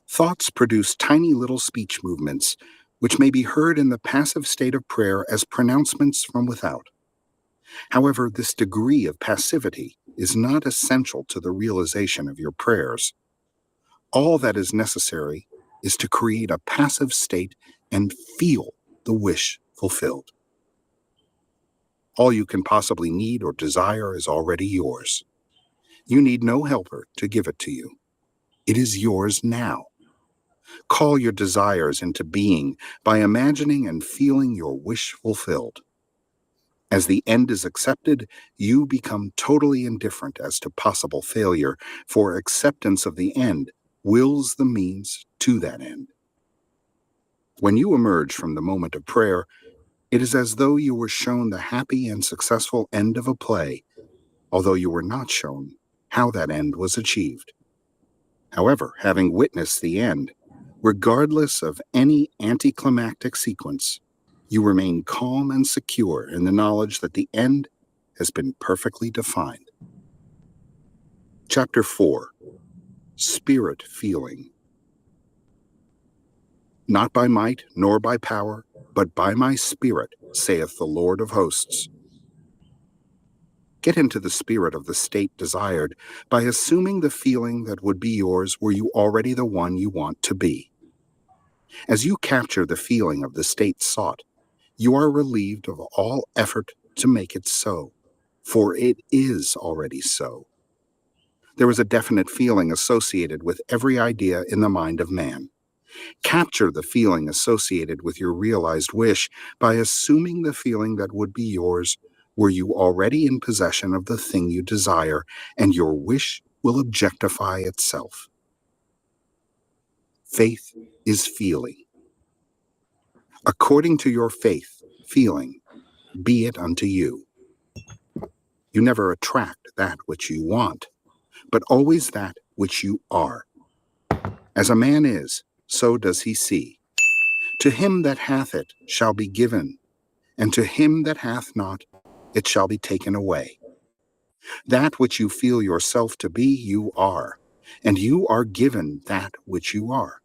Thoughts produce tiny little speech movements, which may be heard in the passive state of prayer as pronouncements from without. However, this degree of passivity is not essential to the realization of your prayers. All that is necessary is to create a passive state and feel the wish fulfilled. All you can possibly need or desire is already yours. You need no helper to give it to you. It is yours now. Call your desires into being by imagining and feeling your wish fulfilled. As the end is accepted, you become totally indifferent as to possible failure, for acceptance of the end wills the means to that end. When you emerge from the moment of prayer, it is as though you were shown the happy and successful end of a play, although you were not shown how that end was achieved. However, having witnessed the end, regardless of any anticlimactic sequence, you remain calm and secure in the knowledge that the end has been perfectly defined. Chapter 4. Spirit Feeling. Not by might nor by power, but by my Spirit, saith the Lord of hosts. Get into the spirit of the state desired by assuming the feeling that would be yours were you already the one you want to be. As you capture the feeling of the state sought, you are relieved of all effort to make it so, for it is already so. There is a definite feeling associated with every idea in the mind of man. Capture the feeling associated with your realized wish by assuming the feeling that would be yours were you already in possession of the thing you desire, and your wish will objectify itself. Faith is feeling. According to your faith, feeling, be it unto you. You never attract that which you want, but always that which you are. As a man is, so does he see. To him that hath it shall be given, and to him that hath not, it shall be taken away. That which you feel yourself to be, you are, and you are given that which you are.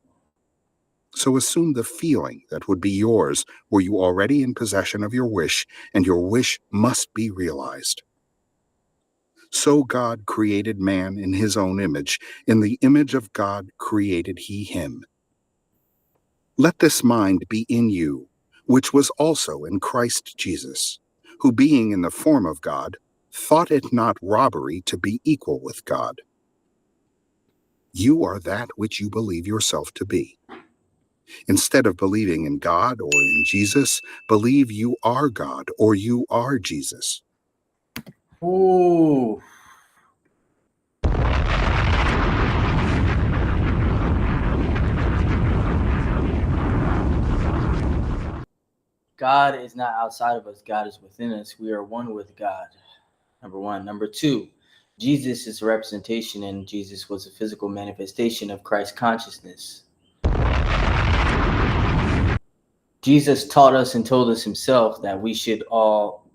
So assume the feeling that would be yours were you already in possession of your wish, and your wish must be realized. So God created man in his own image. In the image of God created he him. Let this mind be in you, which was also in Christ Jesus, who being in the form of God, thought it not robbery to be equal with God. You are that which you believe yourself to be. Instead of believing in God or in Jesus, believe you are God or you are Jesus. Ooh. God is not outside of us. God is within us. We are one with God. Number one. Number two, Jesus is a representation, and Jesus was a physical manifestation of Christ's consciousness. Jesus taught us and told us himself that we should all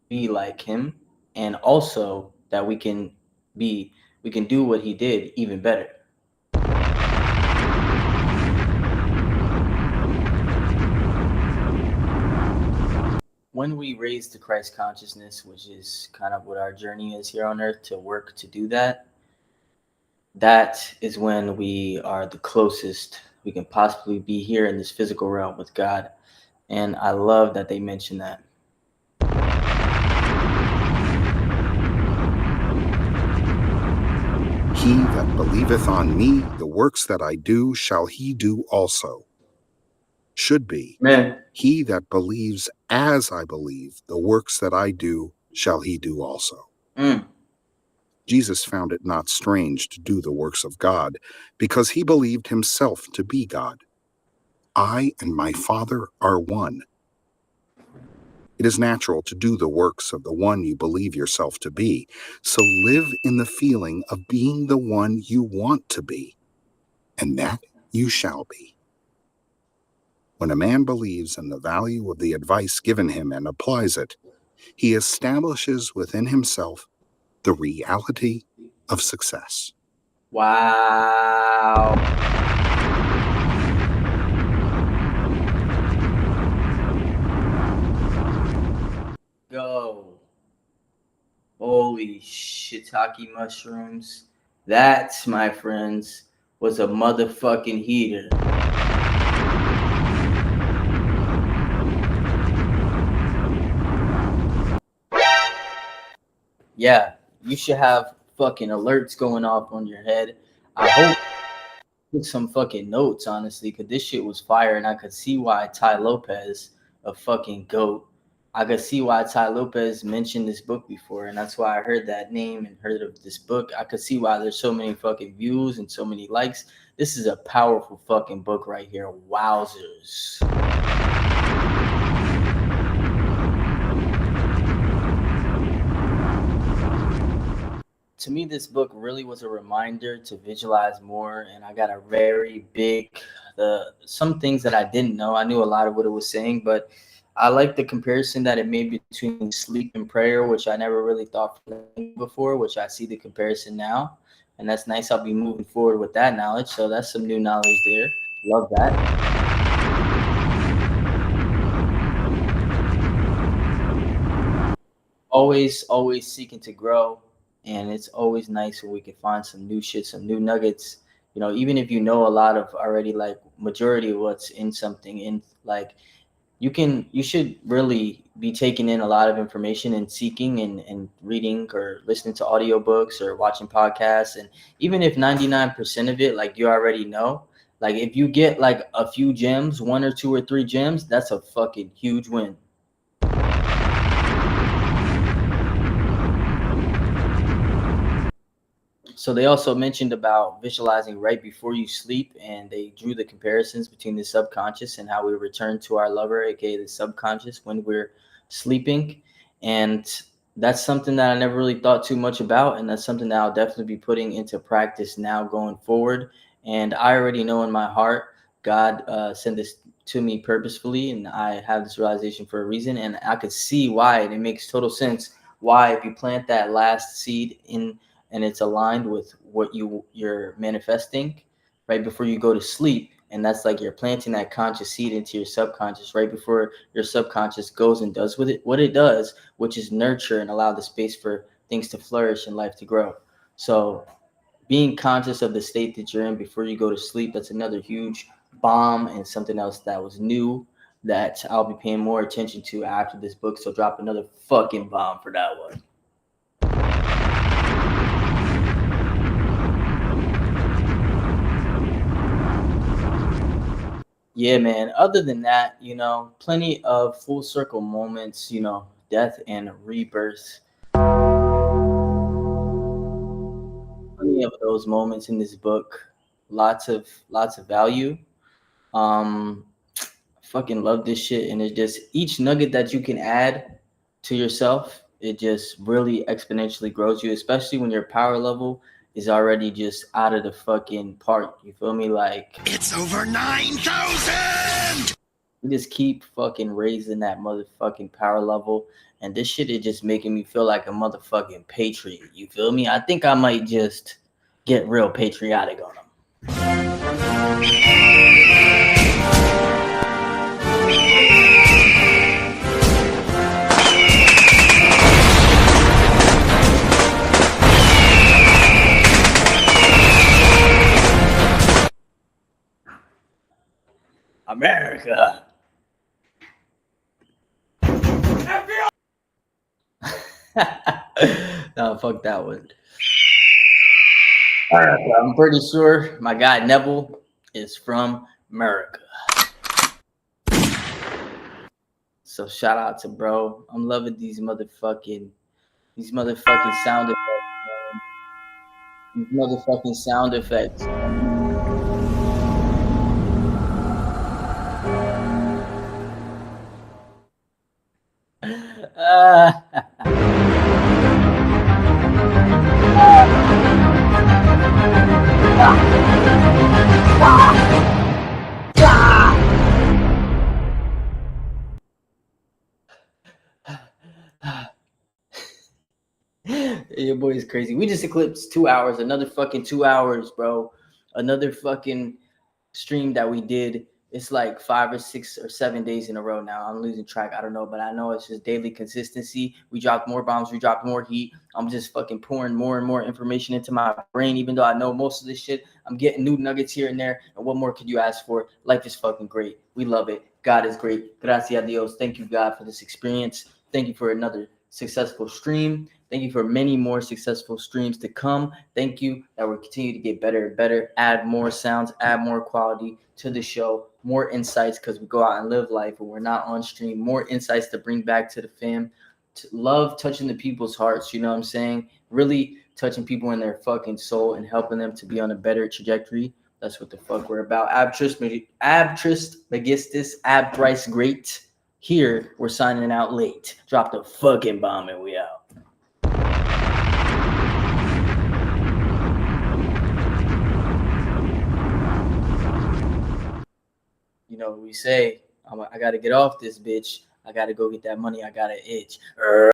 be like him, and also that we can be we can do what he did even better. When we raise to Christ consciousness, which is kind of what our journey is here on earth, to work to do that, that is when we are the closest we can possibly be here in this physical realm with God. And I love that they mention that. He that believeth on me, the works that I do, shall he do also. Should be, Man, he that believes as I believe, the works that I do, shall he do also. Jesus found it not strange to do the works of God, because he believed himself to be God. I and my Father are one. It is natural to do the works of the one you believe yourself to be, so live in the feeling of being the one you want to be, and that you shall be. When a man believes in the value of the advice given him and applies it, he establishes within himself the reality of success. wow. Go. Holy shiitake mushrooms. That, my friends, was a motherfucking heater. Yeah, you should have fucking alerts going off on your head. I hope you took some fucking notes, honestly, because this shit was fire, and I could see why Ty Lopez, a fucking goat, I could see why Ty Lopez mentioned this book before, and that's why I heard that name and heard of this book. I could see why there's so many fucking views and so many likes. This is a powerful fucking book right here. Wowzers. To me, this book really was a reminder to visualize more, and I got a very big some things that I didn't know. I knew a lot of what it was saying, but I like the comparison that it made between sleep and prayer, which I never really thought before, which I see the comparison now, and that's nice. I'll be moving forward with that knowledge, so that's some new knowledge there. Love that. Always seeking to grow, and it's always nice when we can find some new shit, some new nuggets. You know, even if you know a lot of already, like majority of what's in something, in like you should really be taking in a lot of information and seeking and reading or listening to audiobooks or watching podcasts. And even if 99% of it like you already know, like if you get like a few gems, one or two or three gems, that's a fucking huge win. So they also mentioned about visualizing right before you sleep, and they drew the comparisons between the subconscious and how we return to our lover, aka the subconscious, when we're sleeping. And that's something that I never really thought too much about, and that's something that I'll definitely be putting into practice now going forward. And I already know in my heart, God sent this to me purposefully, and I have this realization for a reason, and I could see why, and it makes total sense why if you plant that last seed in and it's aligned with what you're manifesting right before you go to sleep, and that's like you're planting that conscious seed into your subconscious right before your subconscious goes and does with it what it does, which is nurture and allow the space for things to flourish and life to grow. So being conscious of the state that you're in before you go to sleep, that's another huge bomb, and something else that was new that I'll be paying more attention to after this book. So drop another fucking bomb for that one. Yeah, man. Other than that, plenty of full circle moments, death and rebirth. Plenty of those moments in this book. Lots of value. Um, fucking love this shit. And it's just each nugget that you can add to yourself, it just really exponentially grows you, especially when your power level is already just out of the fucking park. You feel me? Like It's over 9,000! you just keep fucking raising that motherfucking power level, And this shit is just making me feel like a motherfucking patriot. You feel me? I think I might just get real patriotic on them. America. No, fuck that one. I'm pretty sure my guy Neville is from America. So shout out to bro. I'm loving these motherfucking sound effects, man. These motherfucking sound effects. Your boy is crazy. We just eclipsed 2 hours, another fucking 2 hours, bro. Another fucking stream that we did. It's like 5 or 6 or 7 days in a row now. I'm losing track. I don't know, but I know it's just daily consistency. We dropped more bombs. We dropped more heat. I'm just fucking pouring more and more information into my brain, even though I know most of this shit. I'm getting new nuggets here and there. And what more could you ask for? Life is fucking great. We love it. God is great. Gracias a Dios. Thank you, God, for this experience. Thank you for another successful stream. Thank you for many more successful streams to come. Thank you that we'll continue to get better and better, add more sounds, add more quality to the show, more insights because we go out and live life and we're not on stream, more insights to bring back to the fam. To love touching the people's hearts, you know what I'm saying? Really touching people in their fucking soul and helping them to be on a better trajectory. That's what the fuck we're about. Ab Trismegistus, ab thrice great. Here, we're signing out late. Drop the fucking bomb and we out. You know what we say, I got to get off this bitch. I got to go get that money. I got to itch.